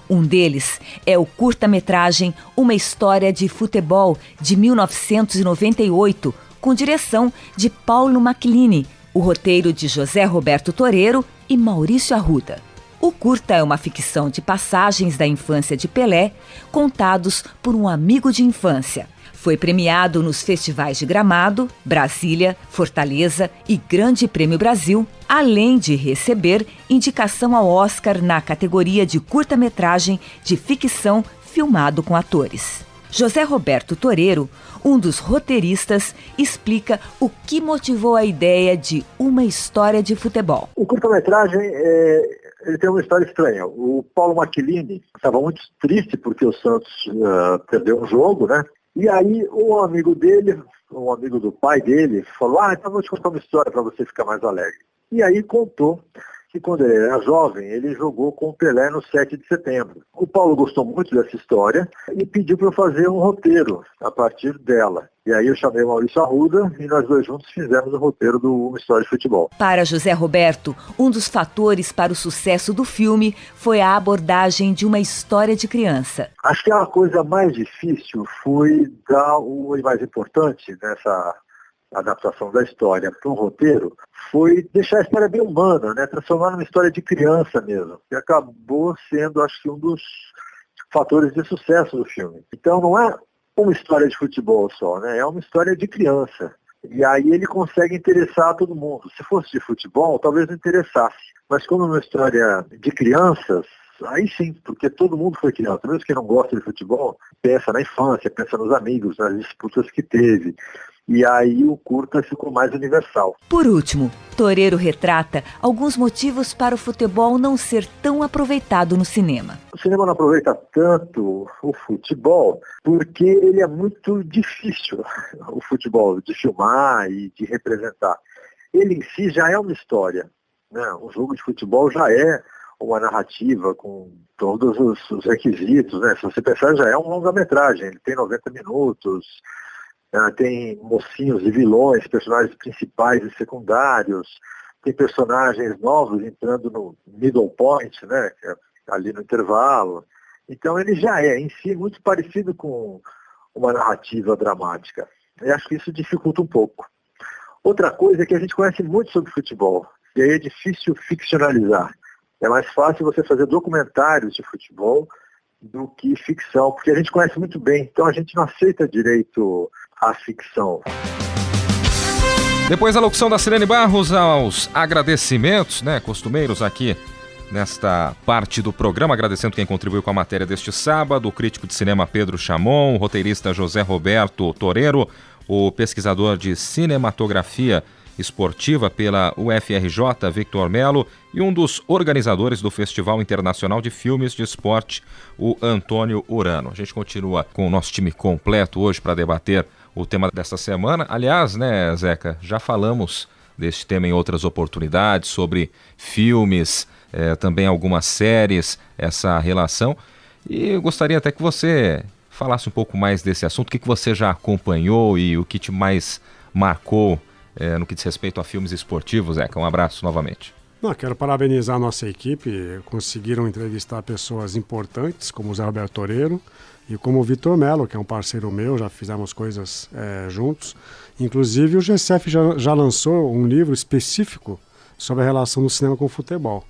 Um deles é o curta-metragem Uma História de Futebol, de 1998, com direção de Paulo Macchilini, o roteiro de José Roberto Toreiro e Maurício Arruda. O curta é uma ficção de passagens da infância de Pelé, contados por um amigo de infância. Foi premiado nos festivais de Gramado, Brasília, Fortaleza e Grande Prêmio Brasil, além de receber indicação ao Oscar na categoria de curta-metragem de ficção filmado com atores. José Roberto Toreiro, um dos roteiristas, explica o que motivou a ideia de Uma História de Futebol. O curta-metragem ele tem uma história estranha. O Paulo Macchilini estava muito triste porque o Santos perdeu um jogo, né? E aí um amigo dele, um amigo do pai dele, falou, então vou te contar uma história para você ficar mais alegre. E aí contou que quando ele era jovem, ele jogou com o Pelé no 7 de setembro. O Paulo gostou muito dessa história e pediu para eu fazer um roteiro a partir dela. E aí eu chamei o Maurício Arruda e nós dois juntos fizemos o roteiro do Uma História de Futebol. Para José Roberto, um dos fatores para o sucesso do filme foi a abordagem de uma história de criança. Acho que a coisa mais difícil foi dar o mais importante nessa adaptação da história para um roteiro, foi deixar a história bem humana, né? Transformar numa história de criança mesmo, que acabou sendo, acho que, um dos fatores de sucesso do filme. Então não é uma história de futebol só, né? É uma história de criança. E aí ele consegue interessar todo mundo. Se fosse de futebol, talvez não interessasse. Mas como é uma história de crianças, aí sim, porque todo mundo foi criança. Mesmo quem não gosta de futebol, pensa na infância, pensa nos amigos, nas disputas que teve. E aí o curta ficou mais universal. Por último, Toreiro retrata alguns motivos para o futebol não ser tão aproveitado no cinema. O cinema não aproveita tanto o futebol porque ele é muito difícil, o futebol, de filmar e de representar. Ele em si já é uma história, né? Um jogo de futebol já é uma narrativa com todos os requisitos, né? Se você pensar, já é um longa-metragem, ele tem 90 minutos, tem mocinhos e vilões, personagens principais e secundários, tem personagens novos entrando no middle point, né, que é ali no intervalo. Então ele já é, em si, muito parecido com uma narrativa dramática. Eu acho que isso dificulta um pouco. Outra coisa é que a gente conhece muito sobre futebol, e aí é difícil ficcionalizar. É mais fácil você fazer documentários de futebol do que ficção, porque a gente conhece muito bem, então a gente não aceita direito a ficção. Depois da locução da Sirene Barros, aos agradecimentos, costumeiros aqui nesta parte do programa, agradecendo quem contribuiu com a matéria deste sábado, o crítico de cinema Pedro Chamon, o roteirista José Roberto Toreiro, o pesquisador de cinematografia esportiva pela UFRJ, Victor Melo, e um dos organizadores do Festival Internacional de Filmes de Esporte, o Antônio Urano. A gente continua com o nosso time completo hoje para debater o tema desta semana. Aliás, Zeca, já falamos deste tema em outras oportunidades, sobre filmes, também algumas séries, essa relação. E eu gostaria até que você falasse um pouco mais desse assunto, o que você já acompanhou e o que te mais marcou no que diz respeito a filmes esportivos, Zeca. Um abraço novamente. Quero parabenizar a nossa equipe. Conseguiram entrevistar pessoas importantes, como o Zé Roberto Toreiro e como o Vitor Melo, que é um parceiro meu, já fizemos coisas juntos. Inclusive o GCF já lançou um livro específico sobre a relação do cinema com o futebol.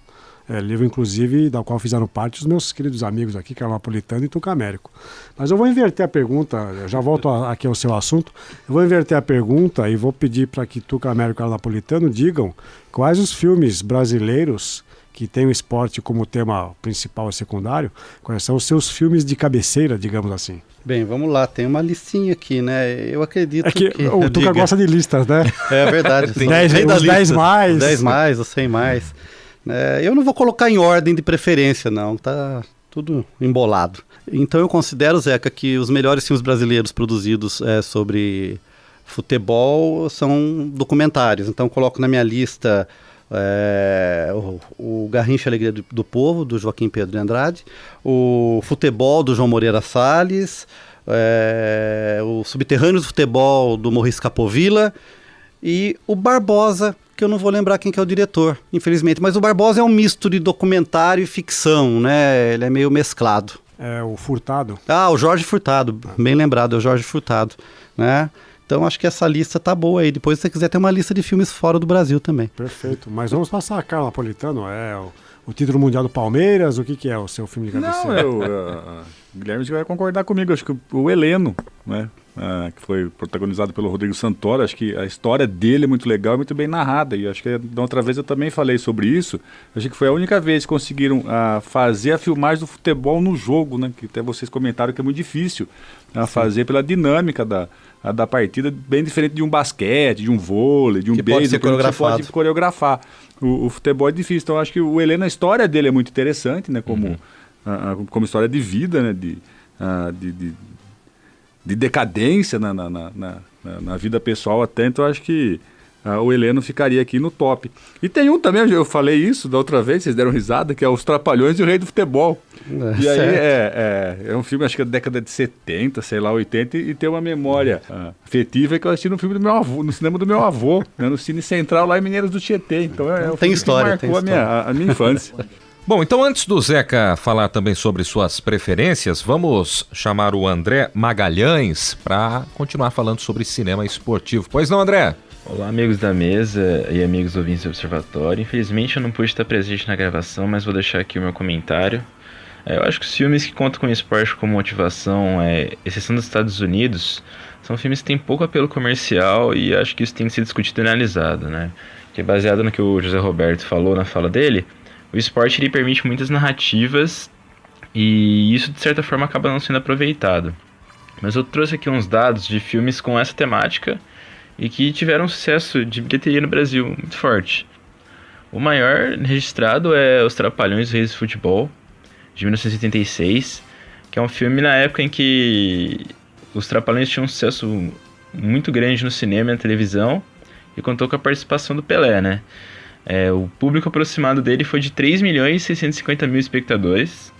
Livro, inclusive, da qual fizeram parte os meus queridos amigos aqui, Carlo Napolitano e Tuca Américo. Mas eu vou inverter a pergunta, eu já volto aqui ao seu assunto, eu vou inverter a pergunta e vou pedir para que Tuca Américo e Carlo Napolitano digam quais os filmes brasileiros que tem o esporte como tema principal e secundário, quais são os seus filmes de cabeceira, digamos assim. Bem, vamos lá, tem uma listinha aqui, né? Eu acredito que... o Tuca gosta de listas, né? É verdade. Tem 10 mais. 10 mais, os 100 mais. Eu não vou colocar em ordem de preferência, não. Tá tudo embolado. Então eu considero, Zeca, que os melhores filmes brasileiros produzidos sobre futebol são documentários. Então eu coloco na minha lista... o Garrincha Alegria do Povo, do Joaquim Pedro de Andrade, o Futebol, do João Moreira Salles, o Subterrâneos do Futebol, do Maurice Capovilla, e o Barbosa, que eu não vou lembrar quem que é o diretor, infelizmente, mas o Barbosa é um misto de documentário e ficção, né? Ele é meio mesclado. O Furtado. O Jorge Furtado, bem lembrado, é o Jorge Furtado, né? Então acho que essa lista tá boa aí. Depois, se você quiser, ter uma lista de filmes fora do Brasil também. Perfeito. Mas vamos passar a Carlo Napolitano. O título mundial do Palmeiras? O que é o seu filme de cabeceira? Não, o Guilherme vai concordar comigo. Acho que o Heleno, né? Que foi protagonizado pelo Rodrigo Santoro. Acho que a história dele é muito legal, muito bem narrada. E acho que da outra vez eu também falei sobre isso. Acho que foi a única vez que conseguiram fazer a filmagem do futebol no jogo, né? Que até vocês comentaram que é muito difícil fazer pela dinâmica da partida, bem diferente de um basquete, de um vôlei, de um beisebol, que você pode coreografar. O futebol é difícil. Então acho que o Heleno, a história dele é muito interessante, né? Como história de vida, né? De decadência na vida pessoal até. Então acho que o Heleno ficaria aqui no top. E tem um também, eu falei isso da outra vez, vocês deram risada, que é Os Trapalhões e o Rei do Futebol. E aí é um filme, acho que é da década de 70, sei lá, 80, e tem uma memória afetiva que eu assisti no filme do meu avô, no cinema do meu avô, né, no Cine Central lá em Mineiros do Tietê. Então um tem história, que marcou a minha infância. Bom, então antes do Zeca falar também sobre suas preferências, vamos chamar o André Magalhães para continuar falando sobre cinema esportivo. Pois não, André? Olá, amigos da mesa e amigos ouvintes do Observatório. Infelizmente eu não pude estar presente na gravação, mas vou deixar aqui o meu comentário. Eu acho que os filmes que contam com o esporte como motivação, exceção dos Estados Unidos, são filmes que têm pouco apelo comercial e acho que isso tem que ser discutido e analisado, né? Porque baseado no que o José Roberto falou na fala dele, o esporte ele permite muitas narrativas e isso de certa forma acaba não sendo aproveitado. Mas eu trouxe aqui uns dados de filmes com essa temática e que tiveram um sucesso de bilheteria no Brasil muito forte. O maior registrado é Os Trapalhões e Reis do Futebol, de 1986, que é um filme na época em que os Trapalhões tinham um sucesso muito grande no cinema e na televisão e contou com a participação do Pelé, né? O público aproximado dele foi de 3.650.000 espectadores.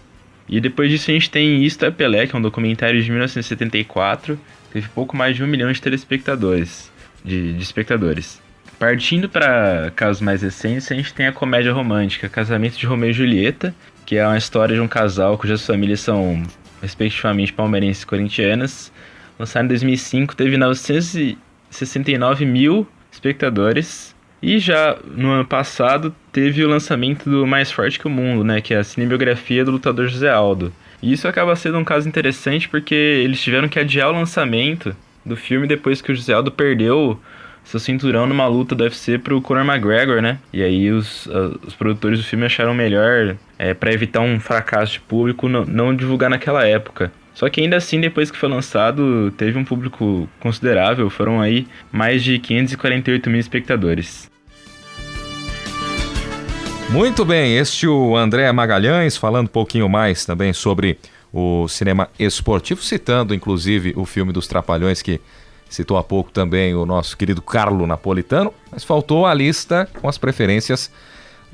E depois disso a gente tem Isto é Pelé, que é um documentário de 1974, teve pouco mais de 1 milhão de telespectadores. De espectadores. Partindo para casos mais recentes, a gente tem a comédia romântica Casamento de Romeu e Julieta, que é uma história de um casal cujas famílias são respectivamente palmeirenses e corintianas. Lançado em 2005, teve 969 mil espectadores. E já no ano passado teve o lançamento do Mais Forte que o Mundo, né, que é a cinebiografia do lutador José Aldo. E isso acaba sendo um caso interessante porque eles tiveram que adiar o lançamento do filme depois que o José Aldo perdeu seu cinturão numa luta do UFC pro Conor McGregor, né? E aí os produtores do filme acharam melhor, para evitar um fracasso de público, não divulgar naquela época. Só que ainda assim, depois que foi lançado, teve um público considerável, foram aí mais de 548 mil espectadores. Muito bem, este é o André Magalhães falando um pouquinho mais também sobre o cinema esportivo, citando inclusive o filme dos Trapalhões, que citou há pouco também o nosso querido Carlo Napolitano, mas faltou a lista com as preferências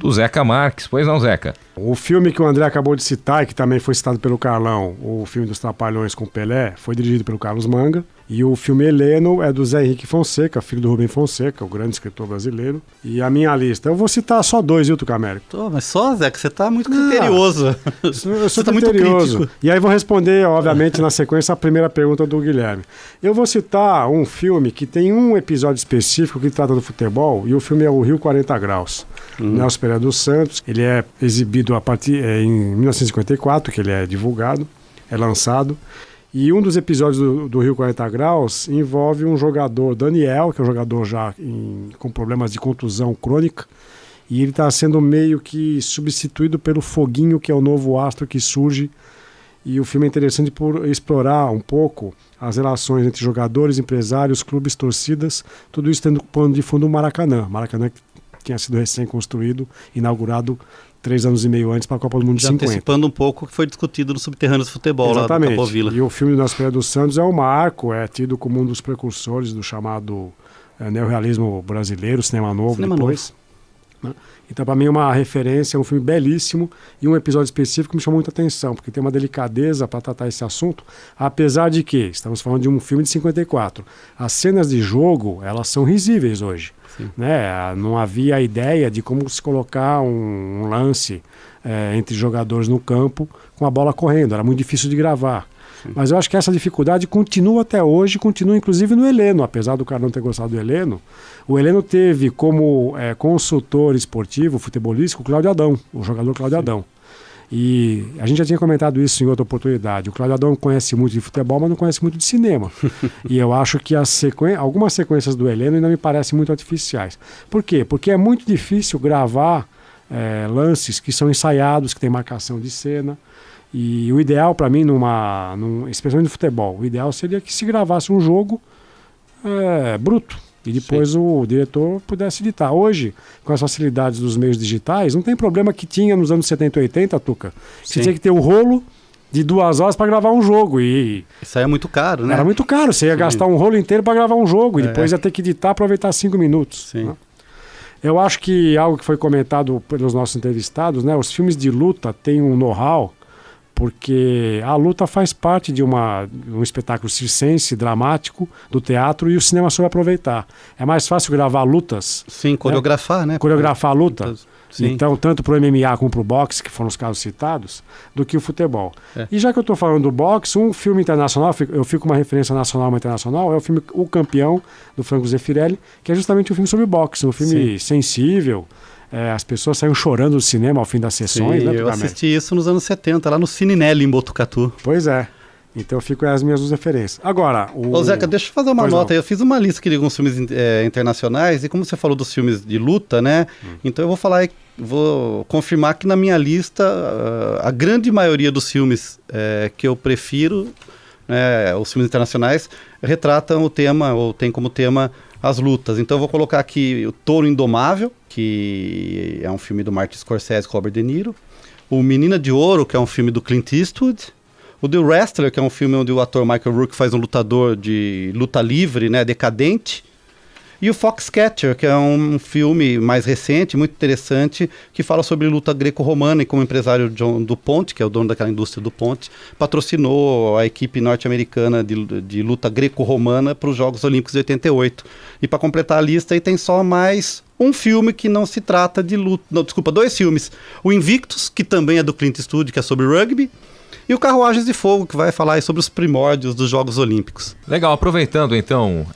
do Zeca Marques. Pois não, Zeca? O filme que o André acabou de citar, e que também foi citado pelo Carlão, o filme dos Trapalhões com Pelé, foi dirigido pelo Carlos Manga. E o filme Heleno é do Zé Henrique Fonseca, filho do Rubem Fonseca, o grande escritor brasileiro. E a minha lista, eu vou citar só 2, viu, Tucamérico? Mas só, Zé, que você tá muito criterioso. Eu sou criterioso. Muito e aí vou responder, obviamente, na sequência, a primeira pergunta do Guilherme. Eu vou citar um filme que tem um episódio específico que trata do futebol, e o filme é o Rio 40 Graus. Nelson Pereira dos Santos. Ele é exibido a partir em 1954, que ele é divulgado, é lançado. E um dos episódios do Rio 40 Graus envolve um jogador, Daniel, que é um jogador já com problemas de contusão crônica, e ele está sendo meio que substituído pelo Foguinho, que é o novo astro que surge. E o filme é interessante por explorar um pouco as relações entre jogadores, empresários, clubes, torcidas, tudo isso tendo pano de fundo o Maracanã. Maracanã que tinha sido recém-construído, inaugurado 3 anos e meio antes para a Copa do Mundo de 50. Antecipando um pouco o que foi discutido no Subterrâneos do Futebol. Exatamente. Lá do Capovilla. E o filme do Nelson Pereira dos Santos é um marco, é tido como um dos precursores do chamado neorrealismo brasileiro, cinema novo depois. Né? Então, para mim, é uma referência, é um filme belíssimo e um episódio específico me chamou muita atenção, porque tem uma delicadeza para tratar esse assunto, apesar de que estamos falando de um filme de 54. As cenas de jogo, elas são risíveis hoje. Né? Não havia a ideia de como se colocar um lance entre jogadores no campo com a bola correndo, era muito difícil de gravar. Mas eu acho que essa dificuldade continua até hoje, continua inclusive no Heleno, apesar do cara não ter gostado do Heleno. O Heleno teve como consultor esportivo, futebolístico, o Cláudio Adão, o jogador Cláudio Adão. E a gente já tinha comentado isso em outra oportunidade. O Cláudio Adão conhece muito de futebol, mas não conhece muito de cinema. E eu acho que algumas sequências do Heleno ainda me parecem muito artificiais. Por quê? Porque é muito difícil gravar lances que são ensaiados, que tem marcação de cena. E o ideal para mim, especialmente no futebol, o ideal seria que se gravasse um jogo bruto. E depois o diretor pudesse editar. Hoje, com as facilidades dos meios digitais, não tem problema que tinha nos anos 70 e 80, Tuca. Você tinha que ter um rolo de 2 horas para gravar um jogo. E isso aí é muito caro, né? Era muito caro. Você ia gastar um rolo inteiro para gravar um jogo. E depois ia ter que editar, aproveitar 5 minutos. Né? Eu acho que algo que foi comentado pelos nossos entrevistados, né? Os filmes de luta têm um know-how, porque a luta faz parte de um espetáculo circense, dramático, do teatro, e o cinema soube aproveitar. É mais fácil gravar lutas. Sim, coreografar, né? Coreografar a luta. Então, tanto para o MMA como para o boxe, que foram os casos citados, do que o futebol. E já que eu estou falando do boxe, um filme internacional, eu fico uma referência nacional, uma internacional, é o filme O Campeão, do Franco Zeffirelli, que é justamente um filme sobre boxe, um filme sensível. As pessoas saíram chorando do cinema ao fim das sessões. Sim, eu assisti isso nos anos 70, lá no Cininelli, em Botucatu. Pois é. Então fico as minhas 2 referências. Agora, Ô Zeca, deixa eu fazer uma nota aí. Eu fiz uma lista aqui de alguns filmes internacionais, e como você falou dos filmes de luta, né? Então eu vou confirmar que na minha lista, a grande maioria dos filmes que eu prefiro, os filmes internacionais, retratam o tema, ou tem como tema as lutas. Então eu vou colocar aqui o Touro Indomável, que é um filme do Martin Scorsese com Robert De Niro. O Menina de Ouro, que é um filme do Clint Eastwood. O The Wrestler, que é um filme onde o ator Michael Rourke faz um lutador de luta livre, né, decadente. E o Foxcatcher, que é um filme mais recente, muito interessante, que fala sobre luta greco-romana, e como empresário John DuPont, que é o dono daquela indústria DuPont, patrocinou a equipe norte-americana de luta greco-romana para os Jogos Olímpicos de 88. E para completar a lista, aí tem só mais um filme que não se trata de luta... Não, desculpa, 2 filmes. O Invictus, que também é do Clint Eastwood, que é sobre rugby, e o Carruagens de Fogo, que vai falar aí sobre os primórdios dos Jogos Olímpicos. Legal, aproveitando então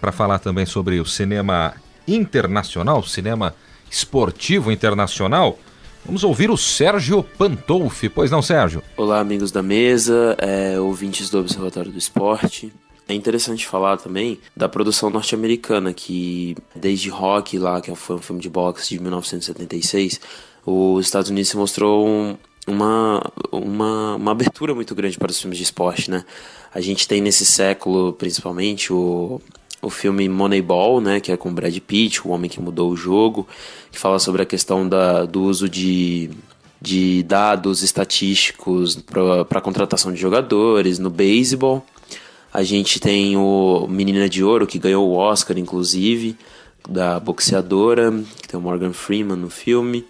para falar também sobre o cinema internacional, cinema esportivo internacional, vamos ouvir o Sérgio Pantolfi. Pois não, Sérgio? Olá, amigos da mesa, ouvintes do Observatório do Esporte. É interessante falar também da produção norte-americana, que desde Rocky, lá, que foi um filme de boxe de 1976, os Estados Unidos se mostrou uma abertura muito grande para os filmes de esporte, né? A gente tem nesse século, principalmente, o filme Moneyball, né? Que é com Brad Pitt, o homem que mudou o jogo, que fala sobre a questão do uso de dados estatísticos para a contratação de jogadores no beisebol. A gente tem o Menina de Ouro, que ganhou o Oscar, inclusive, da boxeadora, que tem o Morgan Freeman no filme.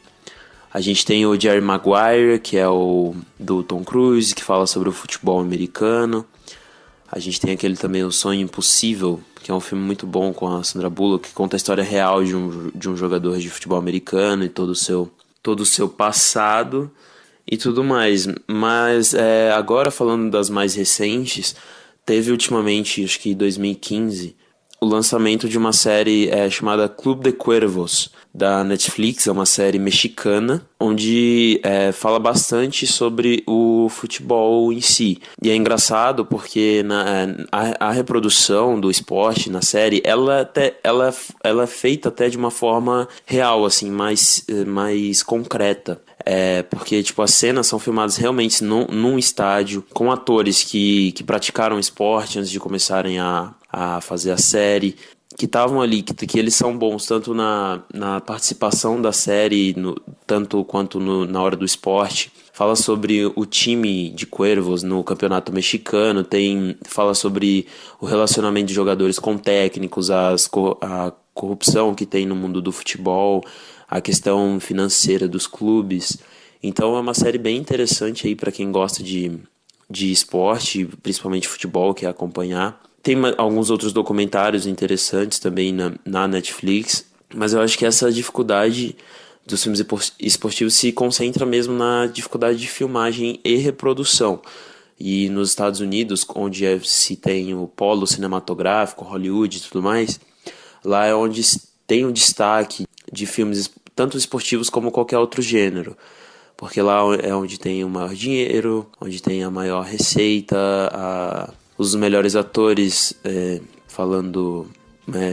A gente tem o Jerry Maguire, que é o do Tom Cruise, que fala sobre o futebol americano. A gente tem aquele também, O Sonho Impossível, que é um filme muito bom com a Sandra Bullock, que conta a história real de um jogador de futebol americano e todo o seu passado e tudo mais. Mas agora, falando das mais recentes, teve ultimamente, acho que em 2015, o lançamento de uma série chamada Club de Cuervos, da Netflix. É uma série mexicana, onde fala bastante sobre o futebol em si. E é engraçado porque a reprodução do esporte na série, ela é feita até de uma forma real, assim, mais concreta. Porque tipo, as cenas são filmadas realmente num estádio, com atores que praticaram esporte antes de começarem a fazer a série, que estavam ali, que eles são bons tanto na participação da série, tanto quanto na hora do esporte. Fala sobre o time de Cuervos no campeonato mexicano, fala sobre o relacionamento de jogadores com técnicos, a corrupção que tem no mundo do futebol, a questão financeira dos clubes. Então é uma série bem interessante aí para quem gosta de esporte, principalmente futebol, quer acompanhar. Tem alguns outros documentários interessantes também na Netflix, mas eu acho que essa dificuldade dos filmes esportivos se concentra mesmo na dificuldade de filmagem e reprodução. E nos Estados Unidos, onde se tem o polo cinematográfico, Hollywood e tudo mais, lá é onde tem o destaque de filmes tanto esportivos como qualquer outro gênero. Porque lá é onde tem o maior dinheiro, onde tem a maior receita, os melhores atores falando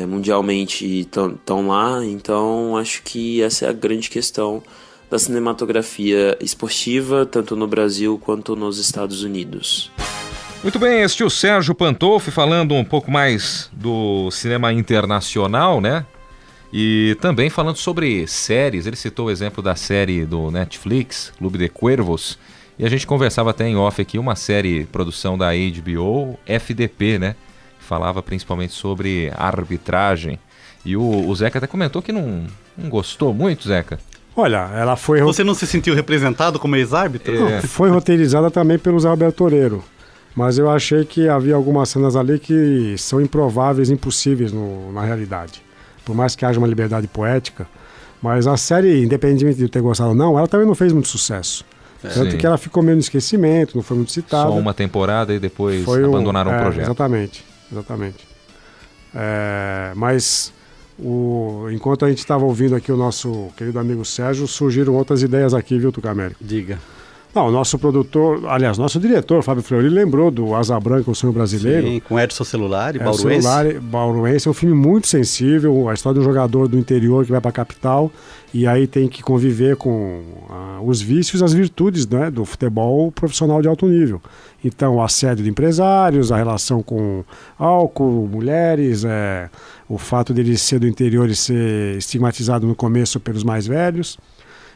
mundialmente estão lá. Então acho que essa é a grande questão da cinematografia esportiva, tanto no Brasil quanto nos Estados Unidos. Muito bem, este é o Sérgio Pantolfi falando um pouco mais do cinema internacional, né? E também falando sobre séries. Ele citou o exemplo da série do Netflix, Clube de Cuervos, e a gente conversava até em off aqui, uma série produção da HBO, FDP, né? Falava principalmente sobre arbitragem. E o Zeca até comentou que não gostou muito, Zeca. Olha, ela foi... Você não se sentiu representado como ex-árbitro? Foi roteirizada também pelo Zé Alberto Toreiro. Mas eu achei que havia algumas cenas ali que são improváveis, impossíveis na realidade. Por mais que haja uma liberdade poética. Mas a série, independentemente de eu ter gostado ou não, ela também não fez muito sucesso. Tanto que ela ficou meio no esquecimento, não foi muito citada. Só uma temporada e depois abandonaram o projeto. Exatamente. Mas enquanto a gente estava ouvindo aqui o nosso querido amigo Sérgio, surgiram outras ideias aqui, viu, Tucamérico? Diga. Não, o nosso produtor, aliás, nosso diretor, Fábio Fleury, lembrou do Asa Branca, o Sonho Brasileiro. Sim, com Edson Celulari, Bauruense. É um filme muito sensível, a história de um jogador do interior que vai para a capital e aí tem que conviver com os vícios e as virtudes, né, do futebol profissional de alto nível. Então, o assédio de empresários, a relação com álcool, mulheres, o fato dele ser do interior e ser estigmatizado no começo pelos mais velhos.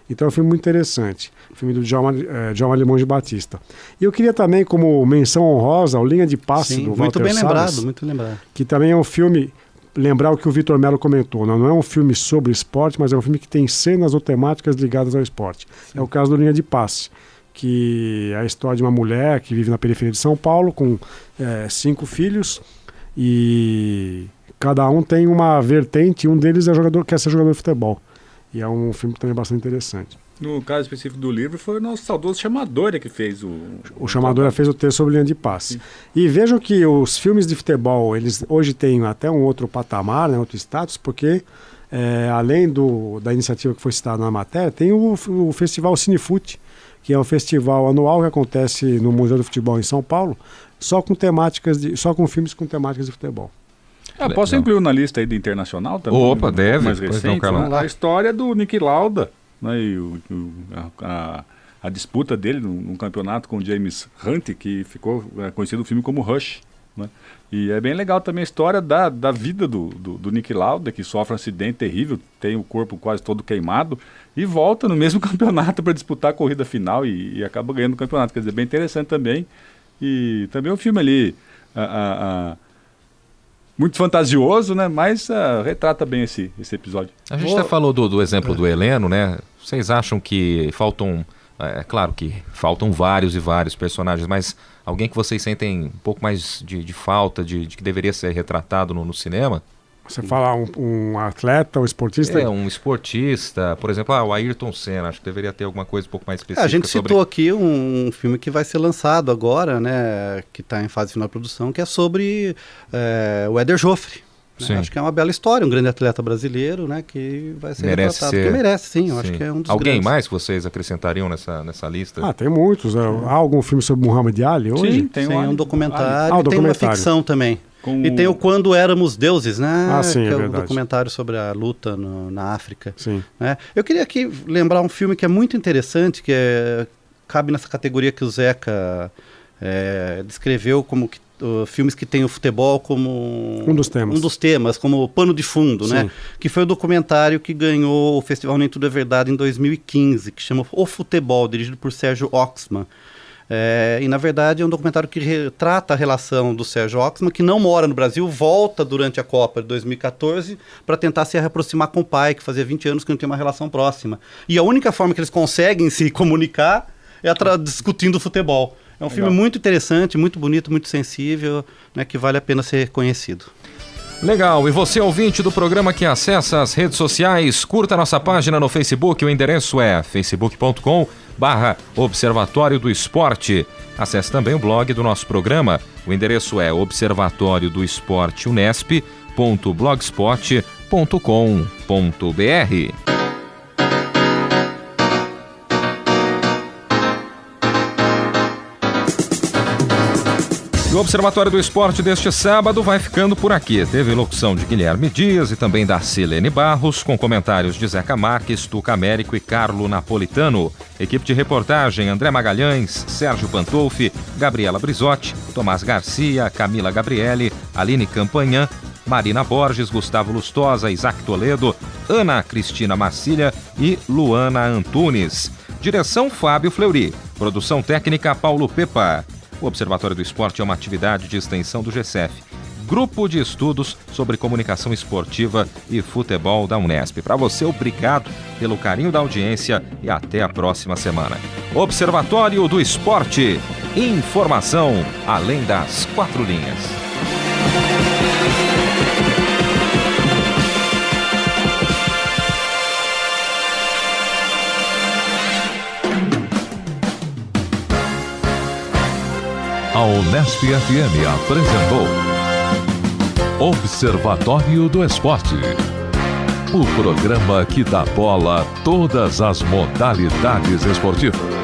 Então é um filme muito interessante, o filme do Djalma Limões de Batista. E eu queria também, como menção honrosa, o Linha de Passe, do Walter Salles, muito lembrado. Que também é um filme, lembrar o que o Vitor Mello comentou, não é um filme sobre esporte, mas é um filme que tem cenas ou temáticas ligadas ao esporte. Sim. É o caso do Linha de Passe, que é a história de uma mulher que vive na periferia de São Paulo, com 5 filhos, e cada um tem uma vertente, um deles quer ser jogador de futebol. E é um filme também bastante interessante. No caso específico do livro, foi o nosso saudoso Chamadora que fez o Chamadora fez o texto sobre Linha de Passe. Sim. E vejam que os filmes de futebol, eles hoje têm até um outro patamar, né, outro status, porque além da iniciativa que foi citada na matéria, tem o Festival Cinefute, que é um festival anual que acontece no Museu do Futebol em Só com filmes com temáticas de futebol. Posso incluir na lista aí do internacional também? Opa, deve. Mais recente, a história do Niki Lauda, né, e a disputa dele num campeonato com o James Hunt, que ficou conhecido no filme como Rush. Né? E é bem legal também a história da vida do Niki Lauda, que sofre um acidente terrível, tem o corpo quase todo queimado, e volta no mesmo campeonato para disputar a corrida final e acaba ganhando o campeonato. Quer dizer, bem interessante também. E também o filme ali... muito fantasioso, né? Mas retrata bem esse episódio. A gente até falou do exemplo do Heleno, né? Vocês acham que faltam... claro que faltam vários e vários personagens, mas alguém que vocês sentem um pouco mais de falta, de que deveria ser retratado no cinema? Você fala um atleta, um esportista? Um esportista, por exemplo, o Ayrton Senna, acho que deveria ter alguma coisa um pouco mais específica. A gente citou aqui um filme que vai ser lançado agora, né, que está em fase final de produção, que é sobre o Éder Joffre. Né? Acho que é uma bela história, um grande atleta brasileiro, né, que vai ser retratado. Que merece, sim, eu acho que é um dos Alguém grandes. Mais que vocês acrescentariam nessa lista? Tem muitos. Há algum filme sobre Muhammad Ali hoje? Sim, tem um documentário, tem uma ficção também. E tem o Quando Éramos Deuses, né? Sim, que é um documentário sobre a luta na África. Sim. Né? Eu queria aqui lembrar um filme que é muito interessante, que cabe nessa categoria que o Zeca descreveu como filmes que tem o futebol como um dos temas, como pano de fundo, Sim. né? Que foi o documentário que ganhou o Festival Nem Tudo é Verdade em 2015, que chama O Futebol, dirigido por Sérgio Oxman. E na verdade é um documentário que retrata a relação do Sérgio Oxman, que não mora no Brasil, volta durante a Copa de 2014 para tentar se reaproximar com o pai, que fazia 20 anos que não tem uma relação próxima. E a única forma que eles conseguem se comunicar é discutindo futebol. É um filme muito interessante, muito bonito, muito sensível, né, que vale a pena ser conhecido. Legal, e você ouvinte do programa que acessa as redes sociais, curta nossa página no Facebook, o endereço é facebook.com/Observatório do Esporte. Acesse também o blog do nosso programa, o endereço é observatoriodоsport.blogspot.com.br. E o Observatório do Esporte deste sábado vai ficando por aqui. Teve locução de Guilherme Dias e também da Silene Barros, com comentários de Zeca Marques, Tuca Américo e Carlo Napolitano. Equipe de reportagem: André Magalhães, Sérgio Pantolfi, Gabriela Brizotti, Tomás Garcia, Camila Gabriele, Aline Campanhã, Marina Borges, Gustavo Lustosa, Isaac Toledo, Ana Cristina Marcília e Luana Antunes. Direção: Fábio Fleury. Produção técnica: Paulo Pepa. O Observatório do Esporte é uma atividade de extensão do GCF, Grupo de Estudos sobre Comunicação Esportiva e Futebol da Unesp. Para você, obrigado pelo carinho da audiência e até a próxima semana. Observatório do Esporte. Informação além das 4 linhas. A Unesp FM apresentou Observatório do Esporte, o programa que dá bola a todas as modalidades esportivas.